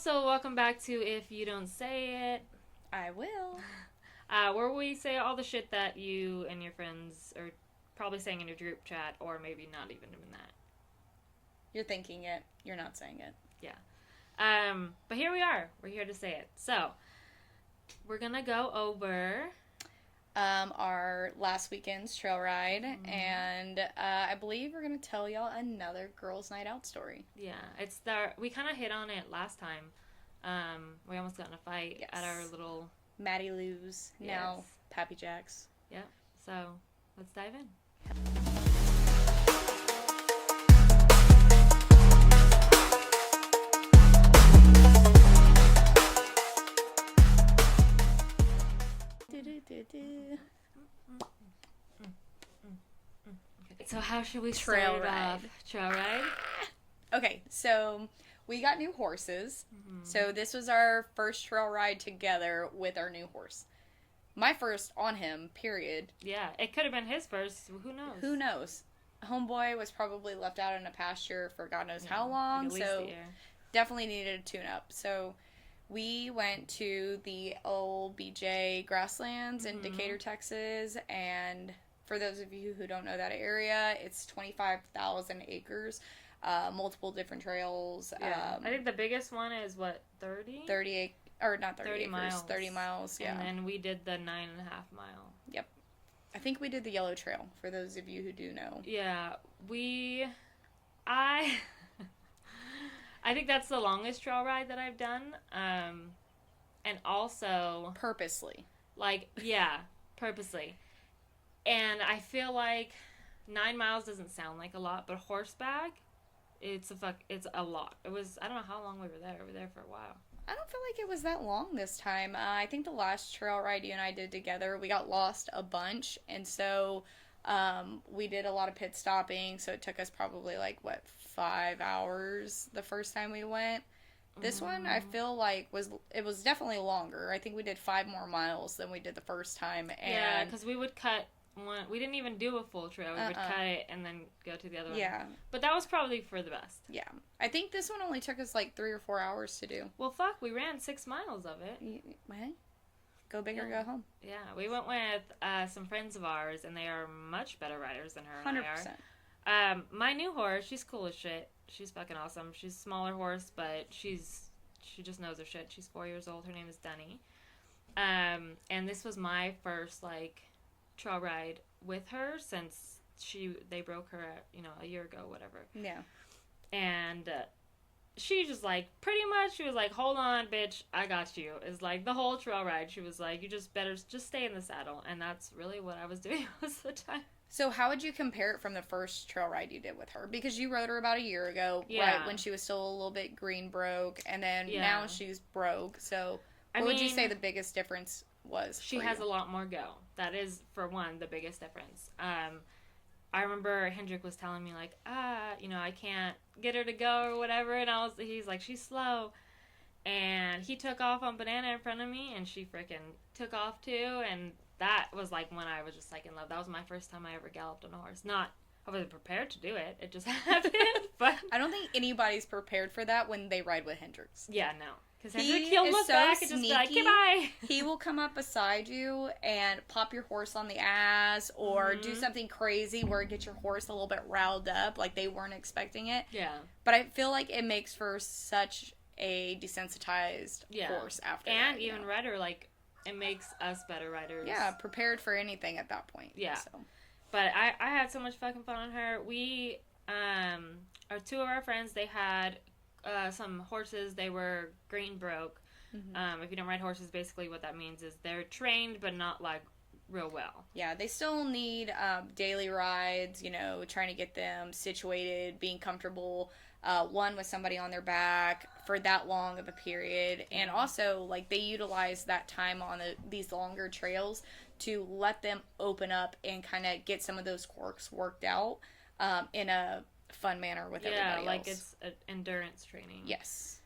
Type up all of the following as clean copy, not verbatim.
also welcome back to If You Don't Say It, I will. where we say all the shit that you and your friends are probably saying in your group chat, or maybe not even in that. You're thinking it. You're not saying it. Yeah. But here we are. We're here to say it. So, we're gonna go over Our last weekend's trail ride, and I believe we're gonna tell y'all another girls' night out story. we kind of hit on it last time. We almost got in a fight at our little Maddie Lou's, now Pappy Jack's. Yep. So, let's dive in. So how should we Trail start ride. off? Trail ride? Okay, so we got new horses. So this was our first trail ride together with our new horse. My first on him, period. Yeah, it could have been his first. Who knows? Who knows? Homeboy was probably left out in a pasture for God knows how long, like at least so a year. definitely needed a tune-up. So we went to the old BJ grasslands in Decatur, Texas, and for those of you who don't know that area, it's 25,000 acres, multiple different trails. Yeah. I think the biggest one is what, 30? 30 or not 30 acres, miles. 30 miles, yeah. And then we did the 9.5 mile. Yep. I think we did the yellow trail, for those of you who do know. Yeah, I think that's the longest trail ride that I've done. And also... Purposely. Purposely. And I feel like 9 miles doesn't sound like a lot, but horseback, it's a lot. I don't know how long we were there. We were there for a while. I don't feel like it was that long this time. I think the last trail ride you and I did together, we got lost a bunch, and so we did a lot of pit stopping, so it took us probably 5 hours the first time we went. This one, I feel like was definitely longer. I think we did 5 more miles than we did the first time. And yeah, because we would cut one. We didn't even do a full trail. We would cut it and then go to the other one. Yeah. But that was probably for the best. Yeah. I think this one only took us 3 or 4 hours to do. Well, fuck, we ran 6 miles of it. What? Go big or go home. Yeah, we went with some friends of ours, and they are much better riders than her and 100%. I are. My new horse, she's cool as shit. She's fucking awesome. She's a smaller horse, but she just knows her shit. She's 4 years old. Her name is Dunny. And this was my first, trail ride with her since they broke her, a year ago, whatever. Yeah. And she just, pretty much, she was like, hold on, bitch, I got you. It's the whole trail ride. She was like, you just better just stay in the saddle. And that's really what I was doing most of the time. So how would you compare it from the first trail ride you did with her? Because you rode her about a year ago, right, when she was still a little bit green broke, and then now she's broke. So what would you say the biggest difference was? She has a lot more go. That is, for one, the biggest difference. I remember Hendrik was telling me, I can't get her to go or whatever, and he's like, she's slow. And he took off on Banana in front of me, and she freaking took off too, and that was when I was just in love. That was my first time I ever galloped on a horse. I wasn't prepared to do it. It just happened, but... I don't think anybody's prepared for that when they ride with Hendrix. Yeah, no. Because he'll look back and just be like, goodbye. He will come up beside you and pop your horse on the ass or do something crazy where it gets your horse a little bit riled up, like they weren't expecting it. Yeah. But I feel like it makes for such a desensitized horse after that. And even rider, it makes us better riders. Yeah, prepared for anything at that point. Yeah. So. But I had so much fucking fun on her. We, two of our friends, they had... some horses, they were green broke. If you don't ride horses, basically what that means is they're trained, but not real well. Yeah, they still need daily rides, trying to get them situated, being comfortable, one with somebody on their back for that long of a period. And also, they utilize that time on these longer trails to let them open up and kind of get some of those quirks worked out in a fun manner with everybody else. It's endurance training. Yes.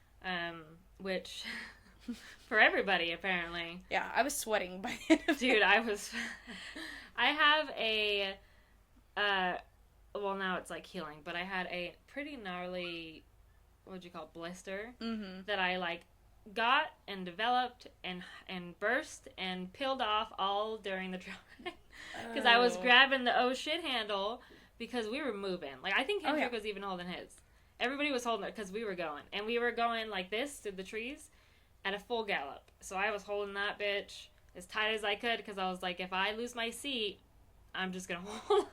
Which, for everybody, apparently. Yeah, I was sweating by the end of Dude, I have a, well, now it's healing, but I had a pretty gnarly what'd you call it, blister Mm-hmm. that I like got and developed and burst and peeled off all during the trail ride because I was grabbing the oh shit handle because we were moving. Like I think Hendrik was even holding his. Everybody was holding it because we were going, and we were going like this through the trees at a full gallop. So I was holding that bitch as tight as I could because I was like, if I lose my seat, I'm just gonna hold.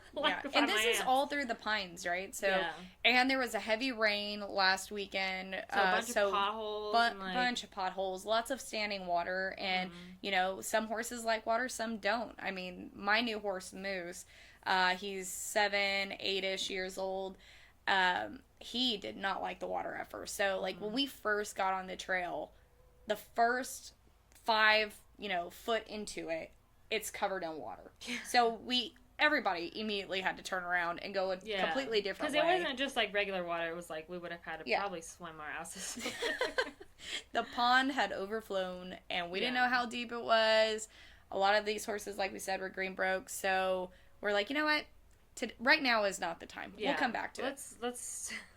And this is all through the pines, right? So, and there was a heavy rain last weekend, so a bunch of potholes, bunch of potholes, lots of standing water, and you know, some horses like water, some don't. I mean, my new horse Moose, he's 7, 8-ish years old. He did not like the water at first. So, like when we first got on the trail, the first 5, foot into it, it's covered in water. So everybody immediately had to turn around and go a completely different way. Because it wasn't just like regular water. It was like we would have had to probably swim our asses. The pond had overflown, and we didn't know how deep it was. A lot of these horses, like we said, were green broke. So we're like, you know what? Right now is not the time. Yeah. We'll come back to it.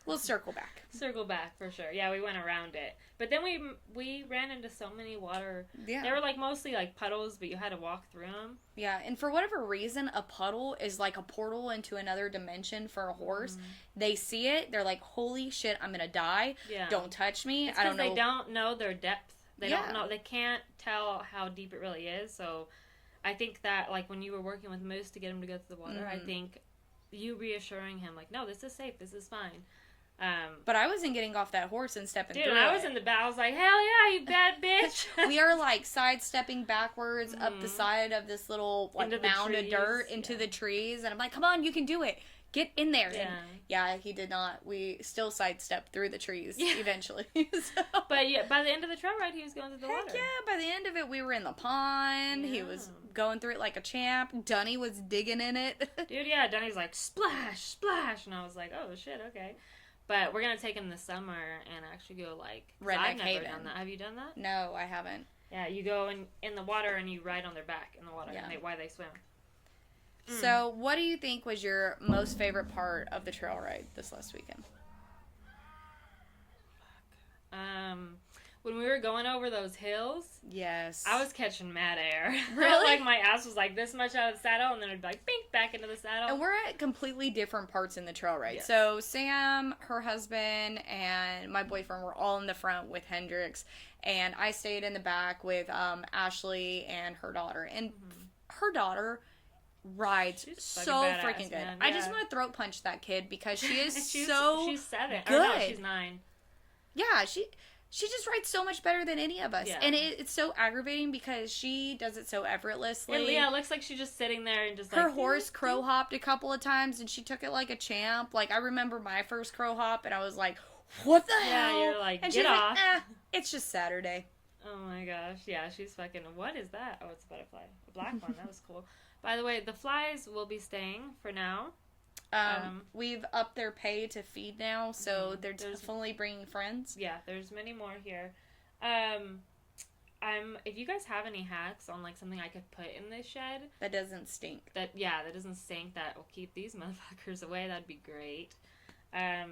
We'll circle back. Circle back for sure. Yeah, we went around it, but then we ran into so many water. Yeah, they were like mostly like puddles, but you had to walk through them. Yeah, and for whatever reason, a puddle is like a portal into another dimension for a horse. They see it, they're like, "Holy shit, I'm gonna die! Yeah. Don't touch me." It's I don't know. They don't know their depth. They don't know. They can't tell how deep it really is. So, I think that like when you were working with Moose to get him to go through the water, I think you reassuring him like, "No, this is safe. This is fine." But I wasn't getting off that horse and stepping through I was in the back. I was like, hell yeah, you bad bitch. We are like sidestepping backwards up the side of this little like mound of dirt into the trees. And I'm like, come on, you can do it. Get in there. Yeah. And he did not. We still sidestepped through the trees eventually. So. But by the end of the trail ride, he was going through the water. Yeah, by the end of it, we were in the pond. Yeah. He was going through it like a champ. Dunny was digging in it. Dude, yeah, Dunny's like, splash, splash. And I was like, oh shit, okay. But we're going to take him this summer and actually go, like... I've never done that. Have you done that? No, I haven't. Yeah, you go in the water and you ride on their back in the water while they swim. So, what do you think was your most favorite part of the trail ride this last weekend? When we were going over those hills, yes, I was catching mad air. Really? Like my ass was like this much out of the saddle, and then it'd be like bink back into the saddle. And we're at completely different parts in the trail ride. Yes. So Sam, her husband, and my boyfriend were all in the front with Hendrix, and I stayed in the back with Ashley and her daughter. And her daughter rides so freaking good. Man, I just want to throat punch that kid because she is she's 7. Good. Or no, she's 9. Yeah, she just rides so much better than any of us. Yeah. And it's so aggravating because she does it so effortlessly. And it looks like she's just sitting there and just her horse crow hopped a couple of times and she took it like a champ. Like, I remember my first crow hop and I was like, what the hell? Yeah, you're like, and get off. Like, it's just Saturday. Oh my gosh. Yeah, she's fucking, what is that? Oh, it's a butterfly. A black one. That was cool. By the way, the flies will be staying for now. We've upped their pay to feed now, so they're definitely bringing friends. Yeah, there's many more here. If you guys have any hacks on like something I could put in this shed that doesn't stink, that doesn't stink, that will keep these motherfuckers away, that'd be great.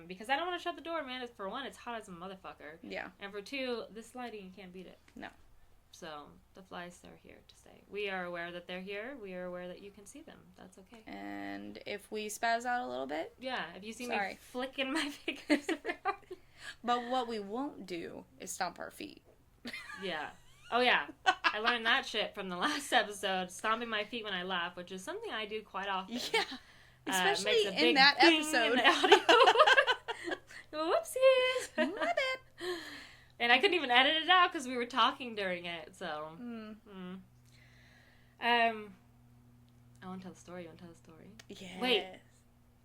Because I don't want to shut the door, man. For one, it's hot as a motherfucker. Yeah. And for two, this lighting, you can't beat it. No. So, the flies are here to stay. We are aware that they're here. We are aware that you can see them. That's okay. And if we spaz out a little bit? Yeah, if you see me flicking my fingers around. But what we won't do is stomp our feet. Yeah. Oh, yeah. I learned that shit from the last episode, stomping my feet when I laugh, which is something I do quite often. Yeah. Especially in that episode. In the audio. Whoopsies. My bad. And I couldn't even edit it out because we were talking during it, so. I want to tell the story. You want to tell the story? Yes. Wait.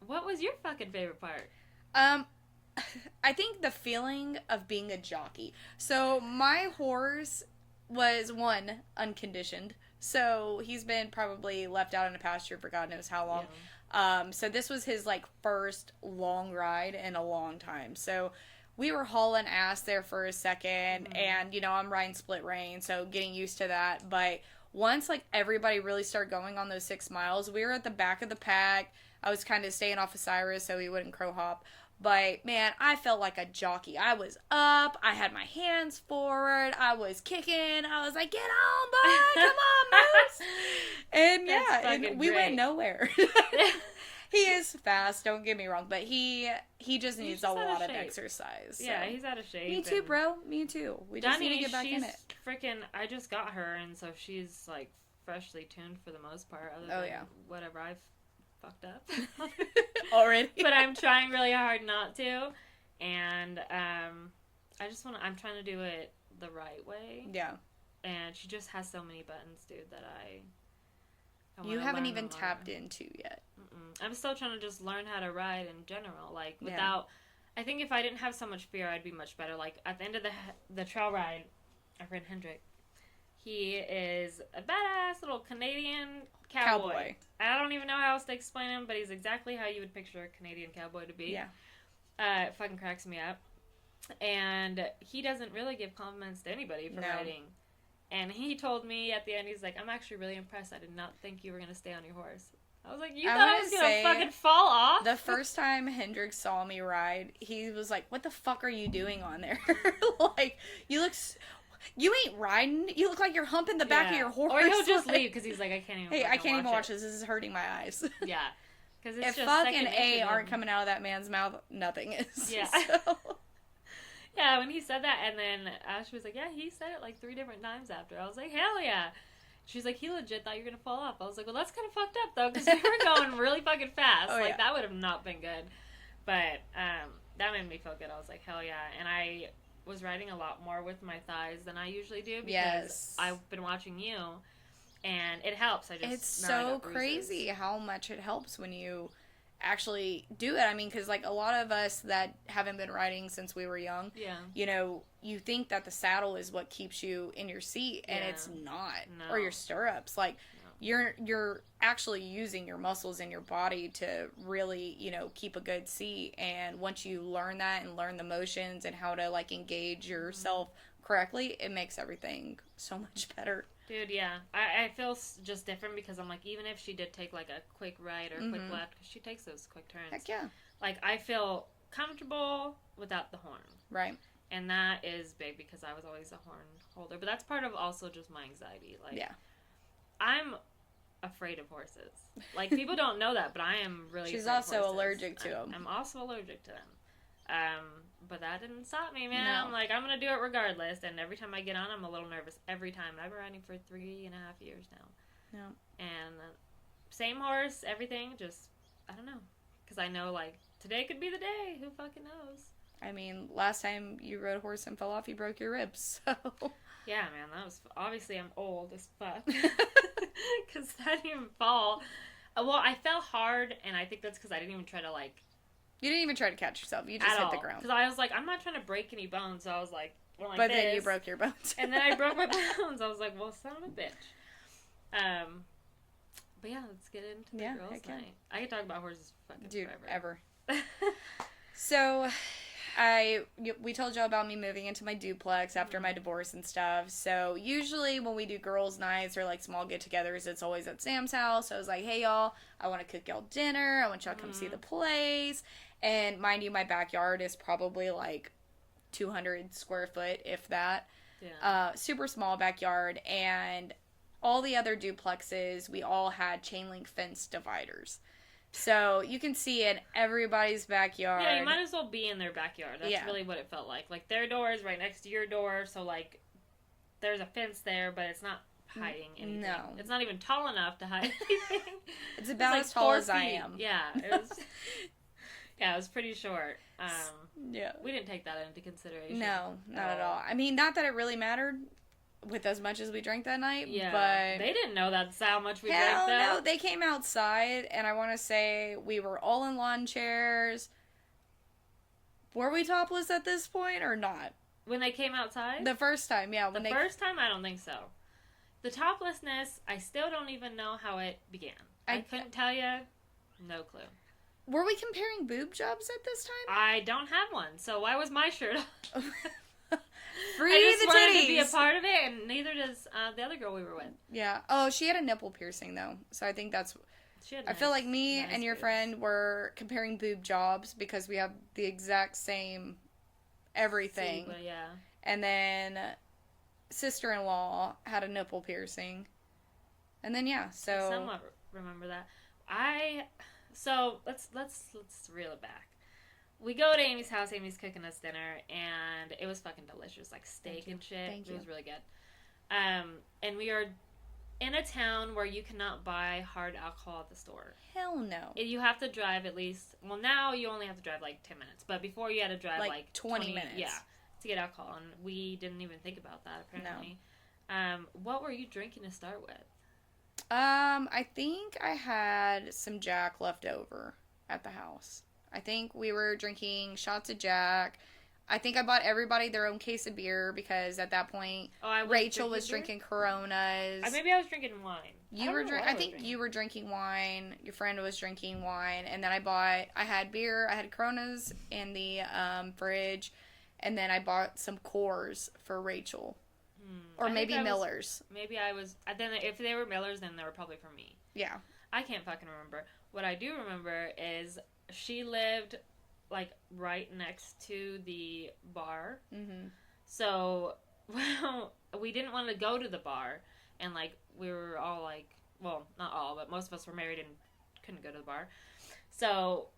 What was your fucking favorite part? I think the feeling of being a jockey. So, my horse was, one, unconditioned. So, he's been probably left out in a pasture for God knows how long. Yeah. So, this was his, like, first long ride in a long time. So, we were hauling ass there for a second, and, I'm riding split rein, so getting used to that. But once, like, everybody really started going on those 6 miles, we were at the back of the pack. I was kind of staying off of Cyrus so he wouldn't crow hop. But, man, I felt like a jockey. I was up. I had my hands forward. I was kicking. I was like, get on, boy. Come on, Moose. And, yeah, and we went nowhere. He is fast, don't get me wrong, but he just needs a lot of exercise. So. Yeah, he's out of shape. Me too, bro. Me too. We just need to get back in it. Freaking, I just got her, and so she's, like, freshly tuned for the most part, other than whatever I've fucked up already. But I'm trying really hard not to, and I'm trying to do it the right way. Yeah. And she just has so many buttons, dude, that you haven't even tapped into yet. I'm still trying to just learn how to ride in general, like without. I think if I didn't have so much fear, I'd be much better. Like at the end of the trail ride, our friend Hendrik, he is a badass little Canadian cowboy. I don't even know how else to explain him, but he's exactly how you would picture a Canadian cowboy to be. Yeah. It fucking cracks me up. And he doesn't really give compliments to anybody for riding. And he told me at the end, he's like, I'm actually really impressed. I did not think you were going to stay on your horse. I was like, you thought I was going to fucking fall off? The first time Hendrik saw me ride, he was like, what the fuck are you doing on there? Like, you ain't riding. You look like you're humping the back of your horse. Or he'll just leave because he's like, I can't even I can't even watch this. This is hurting my eyes. Yeah. Because it's if just fuck and A aren't coming out of that man's mouth, nothing is. Yeah. So. Yeah, when he said that, and then Ash was like, yeah, he said it like 3 different times after. I was like, hell yeah. She's like, he legit thought you were going to fall off. I was like, well, that's kind of fucked up, though, because we were going really fucking fast. That would have not been good. But that made me feel good. I was like, hell yeah. And I was riding a lot more with my thighs than I usually do, because I've been watching you, and it helps. It's so crazy how much it helps when you actually do it. I mean, because like a lot of us that haven't been riding since we were young, you know, you think that the saddle is what keeps you in your seat, and it's not. Or your stirrups. Like you're actually using your muscles in your body to really, you know, keep a good seat. And once you learn that and learn the motions and how to like engage yourself correctly, it makes everything so much better. Dude, yeah. I feel just different, because I'm like, even if she did take, like, a quick right or quick left, because she takes those quick turns. Heck yeah. Like, I feel comfortable without the horn. Right. And that is big, because I was always a horn holder. But that's part of also just my anxiety. Like, I'm afraid of horses. Like, people don't know that, but I am really She's afraid also of horses. allergic to them. I'm also allergic to them. But that didn't stop me, man. No. I'm like, I'm going to do it regardless. And every time I get on, I'm a little nervous. Every time. I've been riding for 3.5 years now. No. And same horse, everything. Just, I don't know. Because I know, like, today could be the day. Who fucking knows? I mean, last time you rode a horse and fell off, you broke your ribs. So. Yeah, man. That was, obviously, I'm old as fuck. Because I didn't even fall. Well, I fell hard, and I think that's because I didn't even try to, like, you didn't even try to catch yourself. You just hit the ground. Because I was like, I'm not trying to break any bones. So I was like, well, but then you broke your bones. And then I broke my bones. I was like, well, son of a bitch. But yeah, let's get into the girls' night. I could talk about horses fucking forever. Ever. So, we told y'all about me moving into my duplex after my divorce and stuff. So usually when we do girls' nights or like small get-togethers, it's always at Sam's house. So I was like, hey y'all, I want to cook y'all dinner. I want y'all to come see the place. And mind you, my backyard is probably like 200 square foot, if that. Yeah. Super small backyard. And all the other duplexes, we all had chain link fence dividers. So you can see in everybody's backyard. Yeah, you might as well be in their backyard. That's really what it felt like. Like, their door is right next to your door, so, like, there's a fence there, but it's not hiding anything. No. It's not even tall enough to hide anything. It's about as tall as I am. Yeah, it was... Yeah, it was pretty short. We didn't take that into consideration. No, not at all. I mean, not that it really mattered with as much as we drank that night, but... They didn't know that's how much we drank, though. No, they came outside, and I want to say we were all in lawn chairs. Were we topless at this point, or not? When they came outside? The first time, yeah. The first time, I don't think so. The toplessness, I still don't even know how it began. I couldn't tell you. No clue. Were we comparing boob jobs at this time? I don't have one, so why was my shirt on? Free I just the wanted titties. to be a part of it, and neither does the other girl we were with. Yeah. Oh, she had a nipple piercing, though, so I think that's... I feel like me and your friend were comparing boob jobs because we have the exact same everything. See, but yeah. And then sister-in-law had a nipple piercing. And then yeah, so I somewhat remember that. So let's reel it back. We go to Amy's house. Amy's cooking us dinner, and it was fucking delicious, like steak and shit. It was really good. And we are in a town where you cannot buy hard alcohol at the store. Hell no. You have to drive at least. Well, now you only have to drive like 10 minutes, but before you had to drive like 20 minutes. Yeah, to get alcohol, and we didn't even think about that apparently. No. What were you drinking to start with? I think I had some Jack left over at the house. I think we were drinking shots of Jack. I think I bought everybody their own case of beer because at that point, Rachel was drinking Coronas. Maybe I was drinking wine. I think you were drinking wine. Your friend was drinking wine, and then I had beer. I had Coronas in the fridge, and then I bought some Coors for Rachel. Or maybe Miller's. Maybe I was. Then if they were Miller's, then they were probably for me. Yeah. I can't fucking remember. What I do remember is she lived, like, right next to the bar. Mm-hmm. So, well, we didn't want to go to the bar. And, like, we were all, like, well, not all, but most of us were married and couldn't go to the bar. So,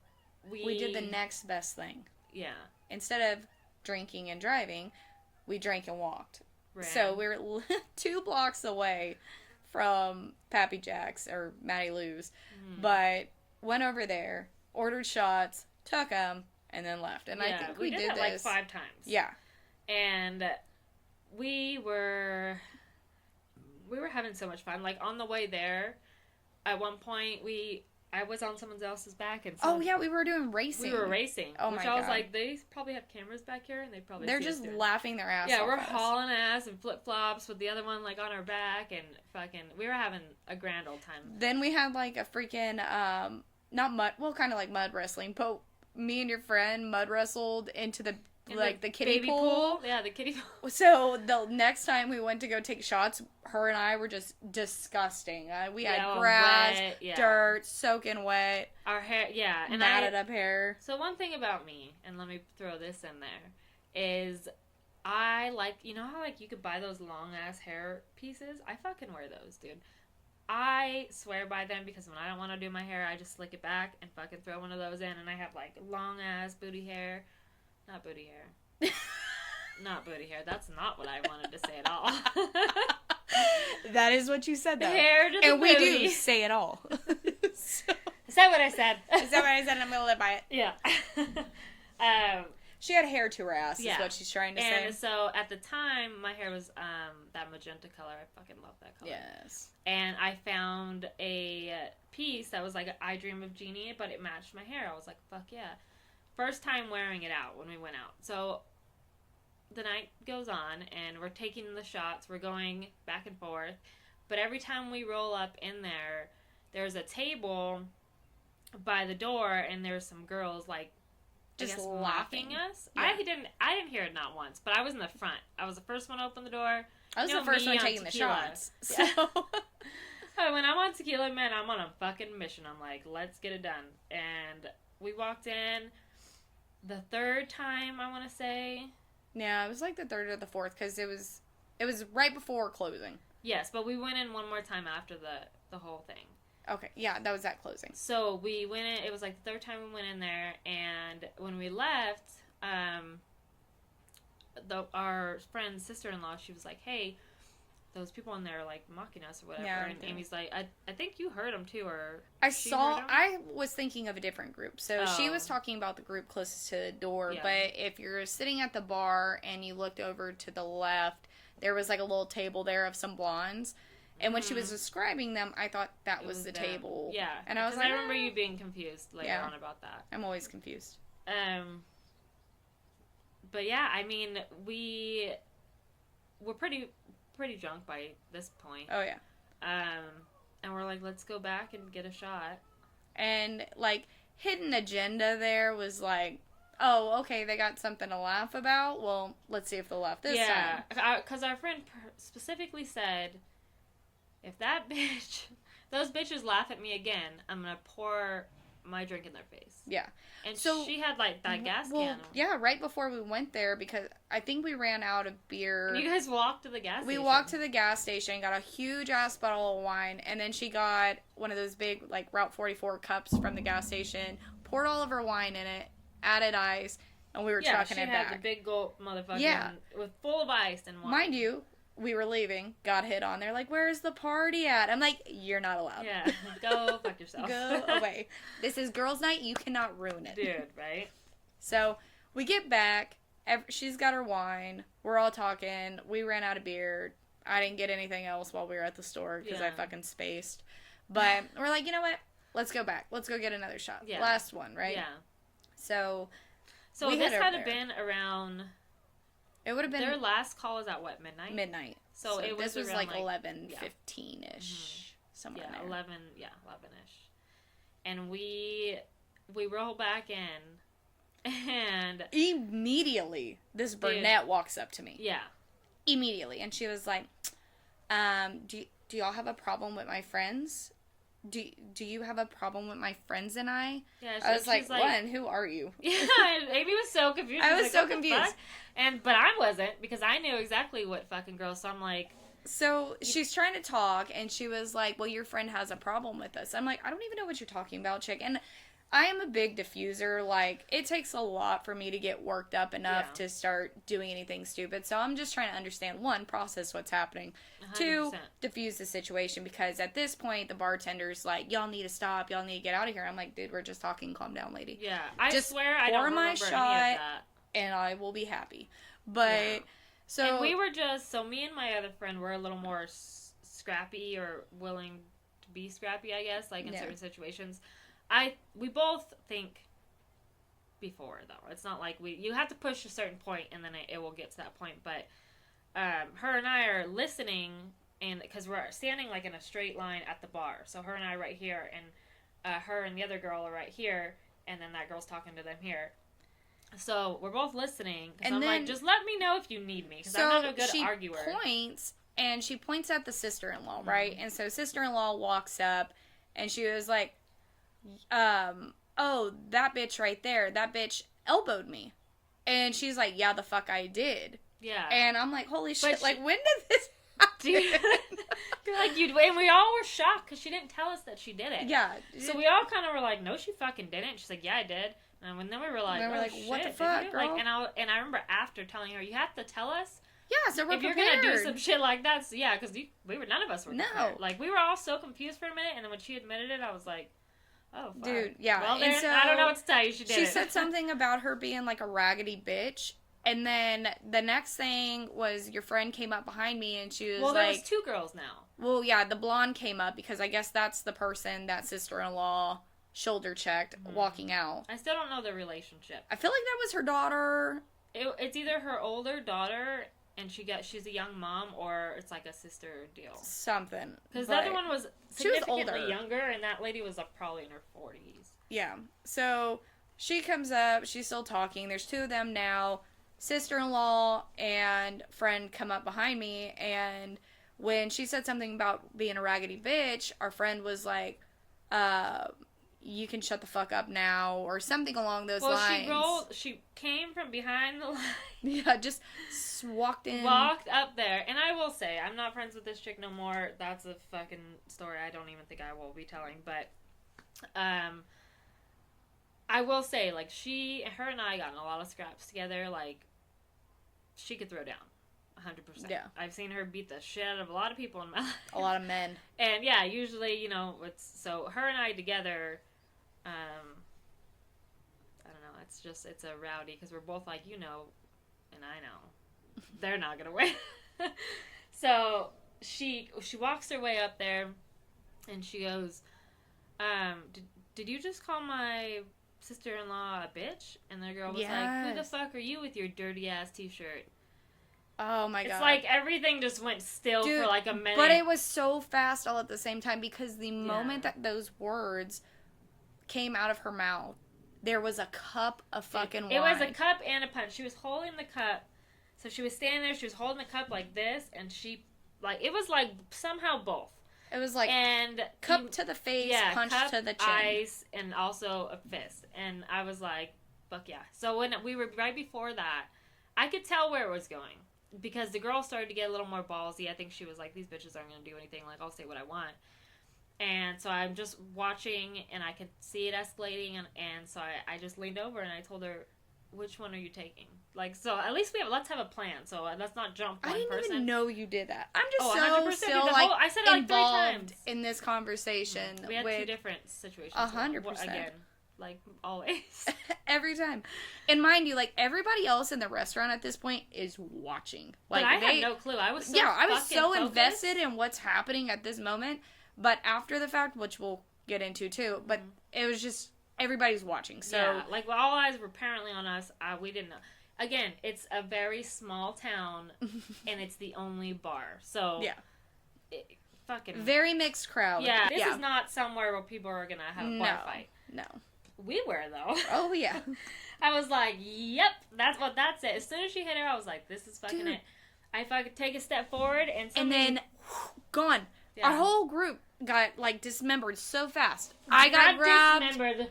we did the next best thing. Yeah. Instead of drinking and driving, we drank and walked. Right. So we were 2 blocks away from Pappy Jack's or Matty Lou's, but went over there, ordered shots, took them, and then left. And I think we did that like 5 times. Yeah, and we were having so much fun. Like on the way there, at one point I was on someone else's back, and we were doing racing. We were racing. Oh my God. I was like, they probably have cameras back here, and they're just laughing their ass off. Yeah, we're hauling ass and flip flops with the other one like on our back, and fucking, we were having a grand old time. Then we had like a freaking kind of like mud wrestling, but me and your friend mud wrestled into the the kiddie pool. Yeah, the kiddie pool. So the next time we went to go take shots, her and I were just disgusting. We had grass, dirt, soaking wet. Our hair, and matted up hair. So one thing about me, and let me throw this in there, is I like, you know how like you could buy those long ass hair pieces? I fucking wear those, dude. I swear by them because when I don't want to do my hair, I just slick it back and fucking throw one of those in, and I have like long ass booty hair. Not booty hair. Not booty hair. That's not what I wanted to say at all. That is what you said, though. Hair to the and booty. We do say it all. So. Is that what I said? Is that what I said? I'm going to live by it. Yeah. She had hair to her ass, is what she's trying to say. And so, at the time, my hair was that magenta color. I fucking love that color. Yes. And I found a piece that was like an I Dream of Jeannie, but it matched my hair. I was like, fuck yeah. First time wearing it out when we went out. So the night goes on, and we're taking the shots. We're going back and forth. But every time we roll up in there, there's a table by the door, and there's some girls, like, just mocking us. Yeah. I didn't hear it not once, but I was in the front. I was the first one to open the door. I was the first one taking tequila. The shots. So. When I'm on tequila, man, I'm on a fucking mission. I'm like, let's get it done. And we walked in. The third time, I want to say. Yeah, it was like the third or the fourth, because it was right before closing. Yes, but we went in one more time after the whole thing. Okay, yeah, that was at closing. So we went in, it was like the third time we went in there, and when we left, our friend's sister-in-law, she was like, hey, those people in there are like mocking us or whatever. Yeah, and Amy's like, I think you heard them too, or I was thinking of a different group. So she was talking about the group closest to the door, but if you're sitting at the bar and you looked over to the left, there was like a little table there of some blondes. And when she was describing them, I thought that was the table. Yeah. And I was like, I remember you being confused later on about that. I'm always confused. But yeah, I mean, we're pretty drunk by this point. Oh, yeah. And we're like, let's go back and get a shot. And, like, hidden agenda there was like, oh, okay, they got something to laugh about. Well, let's see if they'll laugh this time. Yeah, because our friend specifically said, if that bitch those bitches laugh at me again, I'm gonna pour my drink in their face. Yeah. And so, she had, like, that gas can. Yeah, right before we went there, because I think we ran out of beer. And you guys walked to the gas station. We walked to the gas station, got a huge-ass bottle of wine, and then she got one of those big, like, Route 44 cups from the gas station, poured all of her wine in it, added ice, and we were trucking it back. Yeah, she had the big gulp motherfucker with full of ice and wine. Mind you, we were leaving, got hit on. They're like, where's the party at? I'm like, you're not allowed. Yeah, go fuck yourself. Go away. This is girls' night. You cannot ruin it. Dude, right? So, we get back. She's got her wine. We're all talking. We ran out of beer. I didn't get anything else while we were at the store because I fucking spaced. But we're like, you know what? Let's go back. Let's go get another shot. Yeah. Last one, right? Yeah. So this had to have been around... It would have been... Their last call was at what, midnight? Midnight. So it was this was around like 11:15-ish. Somewhere in there. 11-ish. And we roll back in, and... Immediately, this brunette walks up to me. Yeah. Immediately. And she was like, do y'all have a problem with my friends? Do you have a problem with my friends and I? Yeah, I was like, one, who are you? Yeah, Amy was so confused. I was so confused. But I wasn't, because I knew exactly what fucking girl, so I'm like... So, she's trying to talk, and she was like, well, your friend has a problem with us. I'm like, I don't even know what you're talking about, chick. And I am a big diffuser. Like, it takes a lot for me to get worked up enough to start doing anything stupid. So, I'm just trying to understand, one, process what's happening. 100%. Two, diffuse the situation. Because at this point, the bartender's like, y'all need to stop. Y'all need to get out of here. I'm like, dude, we're just talking. Calm down, lady. Yeah, I just swear I don't remember any of that. And I will be happy. But, so... And we were just... So, me and my other friend were a little more scrappy, or willing to be scrappy, I guess, like, in certain situations. We both think before, though. It's not like you have to push a certain point, and then it will get to that point. But her and I are listening, and because we're standing, like, in a straight line at the bar. So her and I are right here, and her and the other girl are right here, and then that girl's talking to them here. So we're both listening, because I'm like, just let me know if you need me, because I'm not a good arguer. She points at the sister-in-law, right? And so sister-in-law walks up, and she was like, oh, that bitch right there, that bitch elbowed me. And she's like, yeah, the fuck I did. Yeah. And I'm like, holy shit, like, when did this happen? And we all were shocked, because she didn't tell us that she did it. Yeah. So we all kind of were like, no, she fucking didn't. She's like, yeah, I did. And then we were like, shit, what the fuck, girl? Like, and I remember after telling her, you have to tell us. Yeah, so we're if you're gonna do some shit like that. So yeah, because none of us were prepared. Like, we were all so confused for a minute, and then when she admitted it, I was like, oh, fuck. Dude, yeah. Well, then, so I don't know what to tell you. She said something about her being like a raggedy bitch. And then the next thing was your friend came up behind me, and she was like... Well, there was two girls now. Well, yeah, the blonde came up, because I guess that's the person that sister-in-law shoulder checked walking out. I still don't know the relationship. I feel like that was her daughter. It's either her older daughter, and she's a young mom, or it's like a sister deal. Something. Because the other one was significantly younger, and that lady was probably in her 40s. Yeah. So she comes up, she's still talking. There's two of them now. Sister-in-law and friend come up behind me, and when she said something about being a raggedy bitch, our friend was like, you can shut the fuck up now, or something along those lines. She came from behind the line. Yeah, just walked in. Walked up there. And I will say, I'm not friends with this chick no more. That's a fucking story I don't even think I will be telling. But, I will say, like, her and I got in a lot of scraps together. Like, she could throw down. 100%. Yeah. I've seen her beat the shit out of a lot of people in my life. A lot of men. And, yeah, usually, so her and I together... I don't know, it's a rowdy, because we're both like, and I know they're not gonna win. So she walks her way up there, and she goes, did you just call my sister-in-law a bitch? And the girl was like, who the fuck are you with your dirty ass t-shirt? Oh my god. It's like everything just went still for like a minute. But it was so fast all at the same time, because the moment that those words came out of her mouth, there was a cup of fucking wine. It was a cup and a punch. She was holding the cup. So she was standing there, she was holding the cup like this, and she, like, it was like somehow both. It was like and cup to the face, punch cup, to the chin. ice, and also a fist. And I was like, fuck yeah. So when we were right before that, I could tell where it was going. Because the girl started to get a little more ballsy. I think she was like, these bitches aren't going to do anything. Like, I'll say what I want. And so I'm just watching, and I could see it escalating. And so I just leaned over, and I told her, which one are you taking? Like, so at least let's have a plan. So let's not jump one person. I didn't even know you did that. I'm just so 100%, still, I said it like 3 involved times. in this conversation. We had with 2 different situations. 100%. Again, like, always. Every time. And mind you, like, everybody else in the restaurant at this point is watching. Like, but I had no clue. I was so focused. invested in what's happening at this moment. But after the fact, which we'll get into too, but it was just, everybody's watching. So, yeah, like, all eyes were apparently on us. We didn't know. Again, it's a very small town, and it's the only bar. So, yeah. Fucking. Very mixed crowd. Yeah, this is not somewhere where people are going to have a bar fight. No. We were, though. Oh, yeah. I was like, yep, that's it. As soon as she hit her, I was like, this is fucking it. I fucking take a step forward, and then, gone. Yeah. Our whole group got, like, dismembered so fast. I got grabbed. Dismembered.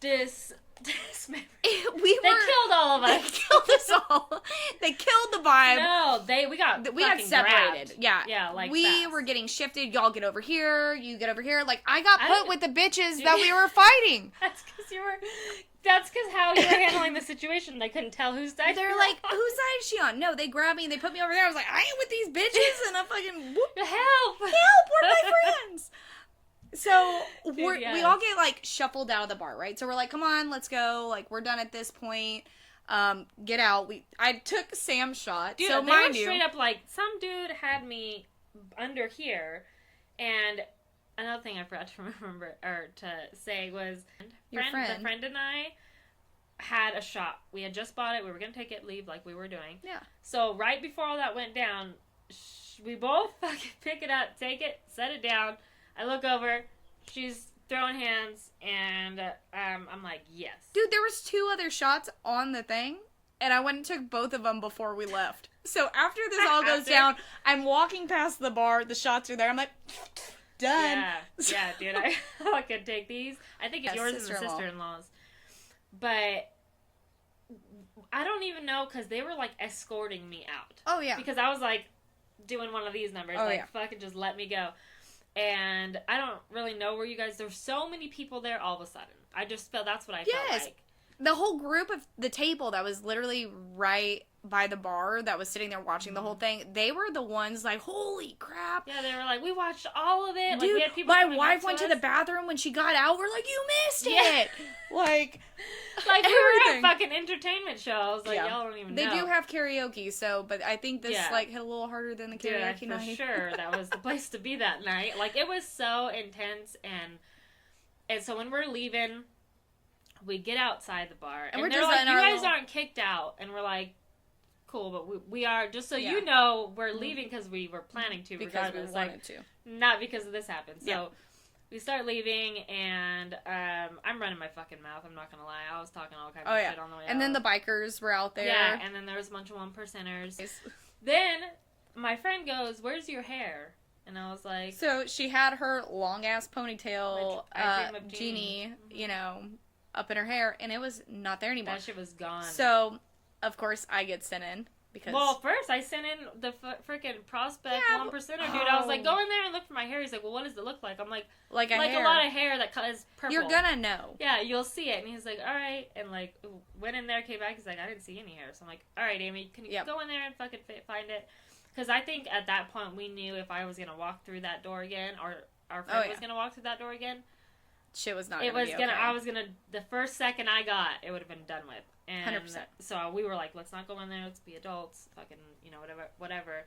They killed all of us. They killed us all. They killed the vibe. No, we got separated. Grabbed. Yeah, yeah, like we fast. were getting shifted. Y'all get over here. You get over here. Like I got put with the bitches Dude. that we were fighting. That's because how you were handling the situation. They couldn't tell whose side. They're like, whose side is she on? No, they grabbed me and they put me over there. I was like, I ain't with these bitches, and I fucking whoop. Help! We're my friends. So we all get like shuffled out of the bar, right? So we're like, come on, let's go. Like we're done at this point. Get out. I took Sam's shot. Dude, so they were straight up like, some dude had me under here, and another thing I forgot to remember or to say was the friend and I had a shot. We had just bought it. We were gonna take it, leave like we were doing. Yeah. So right before all that went down, we both fucking pick it up, take it, set it down. I look over, she's throwing hands, and I'm like, yes. Dude, there was 2 other shots on the thing, and I went and took both of them before we left. So after this all goes down, I'm walking past the bar, the shots are there, I'm like, done. Yeah, dude, I could take these. I think it's yours and the sister-in-law's. But I don't even know, because they were, like, escorting me out. Oh, yeah. Because I was, like, doing one of these numbers, fucking just let me go. And I don't really know where you guys... There's so many people there all of a sudden. I just felt that's what I felt like. The whole group of the table that was literally right by the bar that was sitting there watching the whole thing, they were the ones like, holy crap. Yeah, they were like, we watched all of it. Dude, like, we had people my wife went to the bathroom when she got out. We're like, you missed it. Like we were at fucking entertainment shows. Like, y'all don't even know. They do have karaoke, so, but I think this, like, hit a little harder than the karaoke night. For sure. That was the place to be that night. Like, it was so intense, and so when we're leaving, we get outside the bar, and they're like, you guys aren't kicked out, and we're like, cool, but we are, just so you know, we're leaving because we were planning to, regardless. Because we wanted to. Not because of this happened. So, we start leaving, and I'm running my fucking mouth, I'm not gonna lie. I was talking all kinds of shit on the way out. And then the bikers were out there. Yeah, and then there was a bunch of 1%ers. Then, my friend goes, where's your hair? And I was like... So, she had her long-ass ponytail, genie, you know, up in her hair, and it was not there anymore. That shit was gone. So, of course, I get sent in. Because... Well, first, I sent in the freaking prospect 1%er dude. I was like, go in there and look for my hair. He's like, well, what does it look like? I'm like a hair. A lot of hair that is purple. You're gonna know. Yeah, you'll see it. And he's like, all right. And, like, went in there, came back. He's like, I didn't see any hair. So I'm like, all right, Amy, can you go in there and fucking find it? Because I think at that point, we knew if I was going to walk through that door again, or our friend was going to walk through that door again, shit was not gonna be okay. I was gonna, the first second I got, it would have been done with. And 100%. So we were like, let's not go in there, let's be adults, fucking, you know, whatever.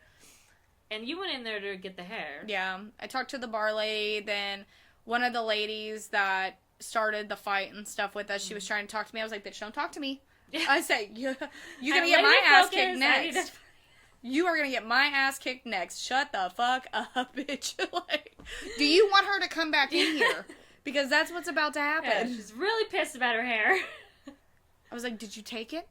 And you went in there to get the hair. Yeah. I talked to the bar lady, then one of the ladies that started the fight and stuff with us, she was trying to talk to me. I was like, bitch, don't talk to me. I said, you're gonna get my ass kicked next. You are gonna get my ass kicked next. Shut the fuck up, bitch. Like, do you want her to come back in here? Because that's what's about to happen. Yeah, she's really pissed about her hair. I was like, did you take it?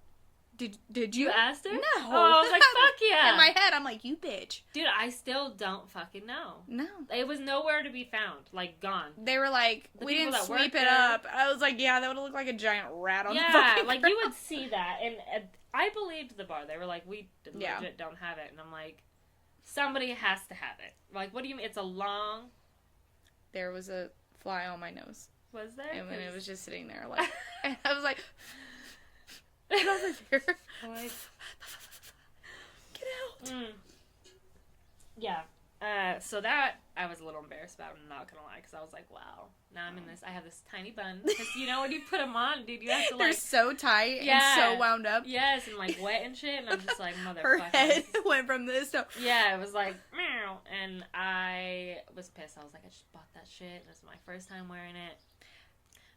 Did you? You asked her? No. Oh, I was like, fuck yeah. In my head, I'm like, you bitch. Dude, I still don't fucking know. No. It was nowhere to be found. Like, gone. They were like, we didn't sweep it up. I was like, yeah, that would look like a giant rat on the fucking like, ground. you would see that. And I believed the bar. They were like, we legit don't have it. And I'm like, somebody has to have it. Like, what do you mean? It's a long... There was a fly on my nose. Was there? And when it was just sitting there, like... and I was like... Get over here. Like, get out. Yeah. So that I was a little embarrassed about, I'm not gonna lie, because I was like, wow, now I'm in this, I have this tiny bun. Because, you know, when you put them on, dude, you have to, like... They're so tight and so wound up. Yes, and, like, wet and shit, and I'm just like, motherfucker. Her head went from this to... Yeah, it was like, meow, and I was pissed. I was like, I just bought that shit. This is my first time wearing it.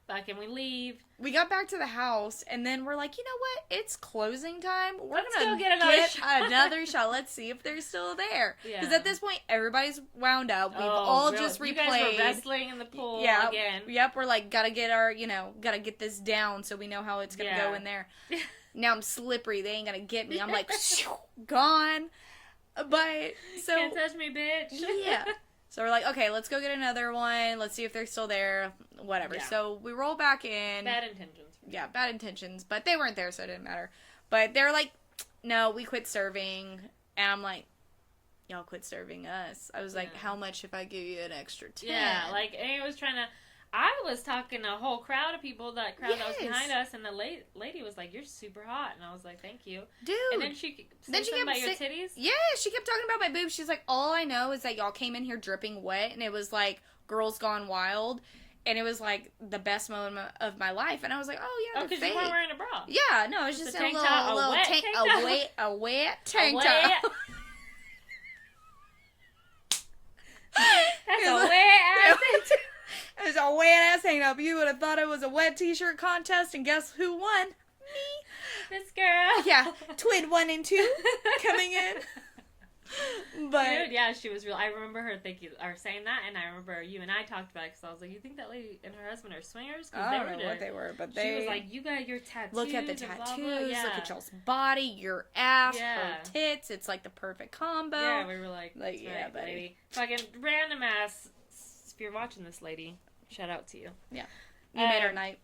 Fucking, we leave. We got back to the house, and then we're like, you know what? It's closing time. Let's gonna go get another shot. Let's see if they're still there. Yeah. Because at this point, everybody's wound up. We've all just replayed. You guys were wrestling in the pool again. Yep, we're like, gotta get this down so we know how it's gonna go in there. Now I'm slippery. They ain't gonna get me. I'm like, gone. But, so... Can't touch me, bitch. Yeah. So we're like, okay, let's go get another one. Let's see if they're still there. Whatever. Yeah. So we roll back in. Bad intentions. Yeah, bad intentions. But they weren't there, so it didn't matter. But they're like, no, we quit serving. And I'm like, y'all quit serving us. I was like, how much if I give you an extra 10? Yeah, like, and it was trying to... I was talking to a whole crowd of people, that crowd that was behind us, and the lady was like, you're super hot. And I was like, thank you. Dude. And then she said something about your titties? Yeah, she kept talking about my boobs. She's like, all I know is that y'all came in here dripping wet, and it was like Girls Gone Wild, and it was like the best moment of my life. And I was like, oh, yeah, because you weren't wearing a bra. Yeah, no, it was just a little wet tank top. That's a wet ass tank top. It was a wet ass hang up. You would have thought it was a wet t-shirt contest, and guess who won? Me. This girl. Yeah, twin 1 and 2 coming in. But dude, yeah, she was real. I remember her saying that, and I remember you and I talked about it, because I was like, you think that lady and her husband are swingers? I don't know what they were, but she was like, you got your tattoos. Look at the tattoos. Blah, blah. Yeah. Look at y'all's body, your ass, her tits. It's like the perfect combo. Yeah, we were like yeah, right, buddy. Lady. Fucking random ass. If you're watching this, lady, shout out to you. Yeah, you made our night.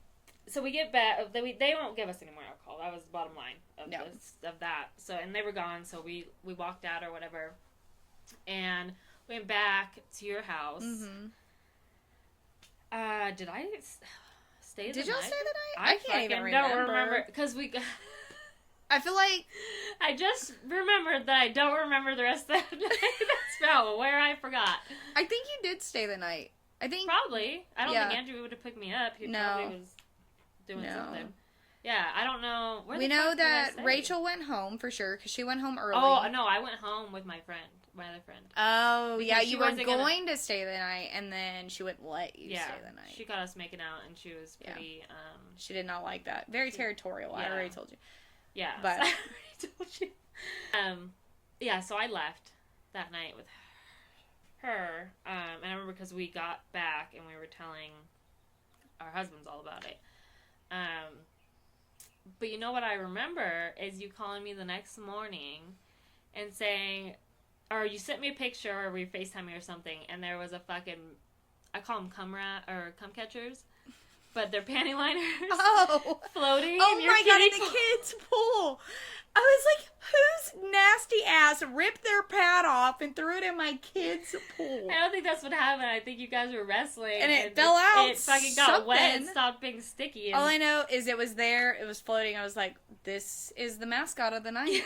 So we get back. They won't give us any more alcohol. That was the bottom line of that. So, and they were gone. So we walked out or whatever, and went back to your house. Mm-hmm. Did I stay the night? Did y'all stay the night? I can't even don't remember because we. I feel like I just remembered that I don't remember the rest of that night. That's about where I forgot. I think you did stay the night. I think probably. I don't think Andrew would have picked me up. He probably was doing something. Yeah, I don't know. We know that Rachel went home for sure because she went home early. Oh no, I went home with my other friend. Oh yeah, you were going to stay the night, and then she wouldn't let you stay the night. She got us making out, and she was pretty. She did not like that. Very territorial. I already told you. Yeah, but I already told you. Yeah, so I left that night with her, and I remember because we got back and we were telling our husbands all about it. But you know what I remember is you calling me the next morning and saying, or you sent me a picture or we FaceTiming or something, and there was a fucking, I call them cum catchers. But they're panty liners floating in your God, in the kids' pool. I was like, whose nasty ass ripped their pad off and threw it in my kids' pool? I don't think that's what happened. I think you guys were wrestling. And it fell out. It fucking got wet and stopped being sticky. All I know is it was there. It was floating. I was like, this is the mascot of the night.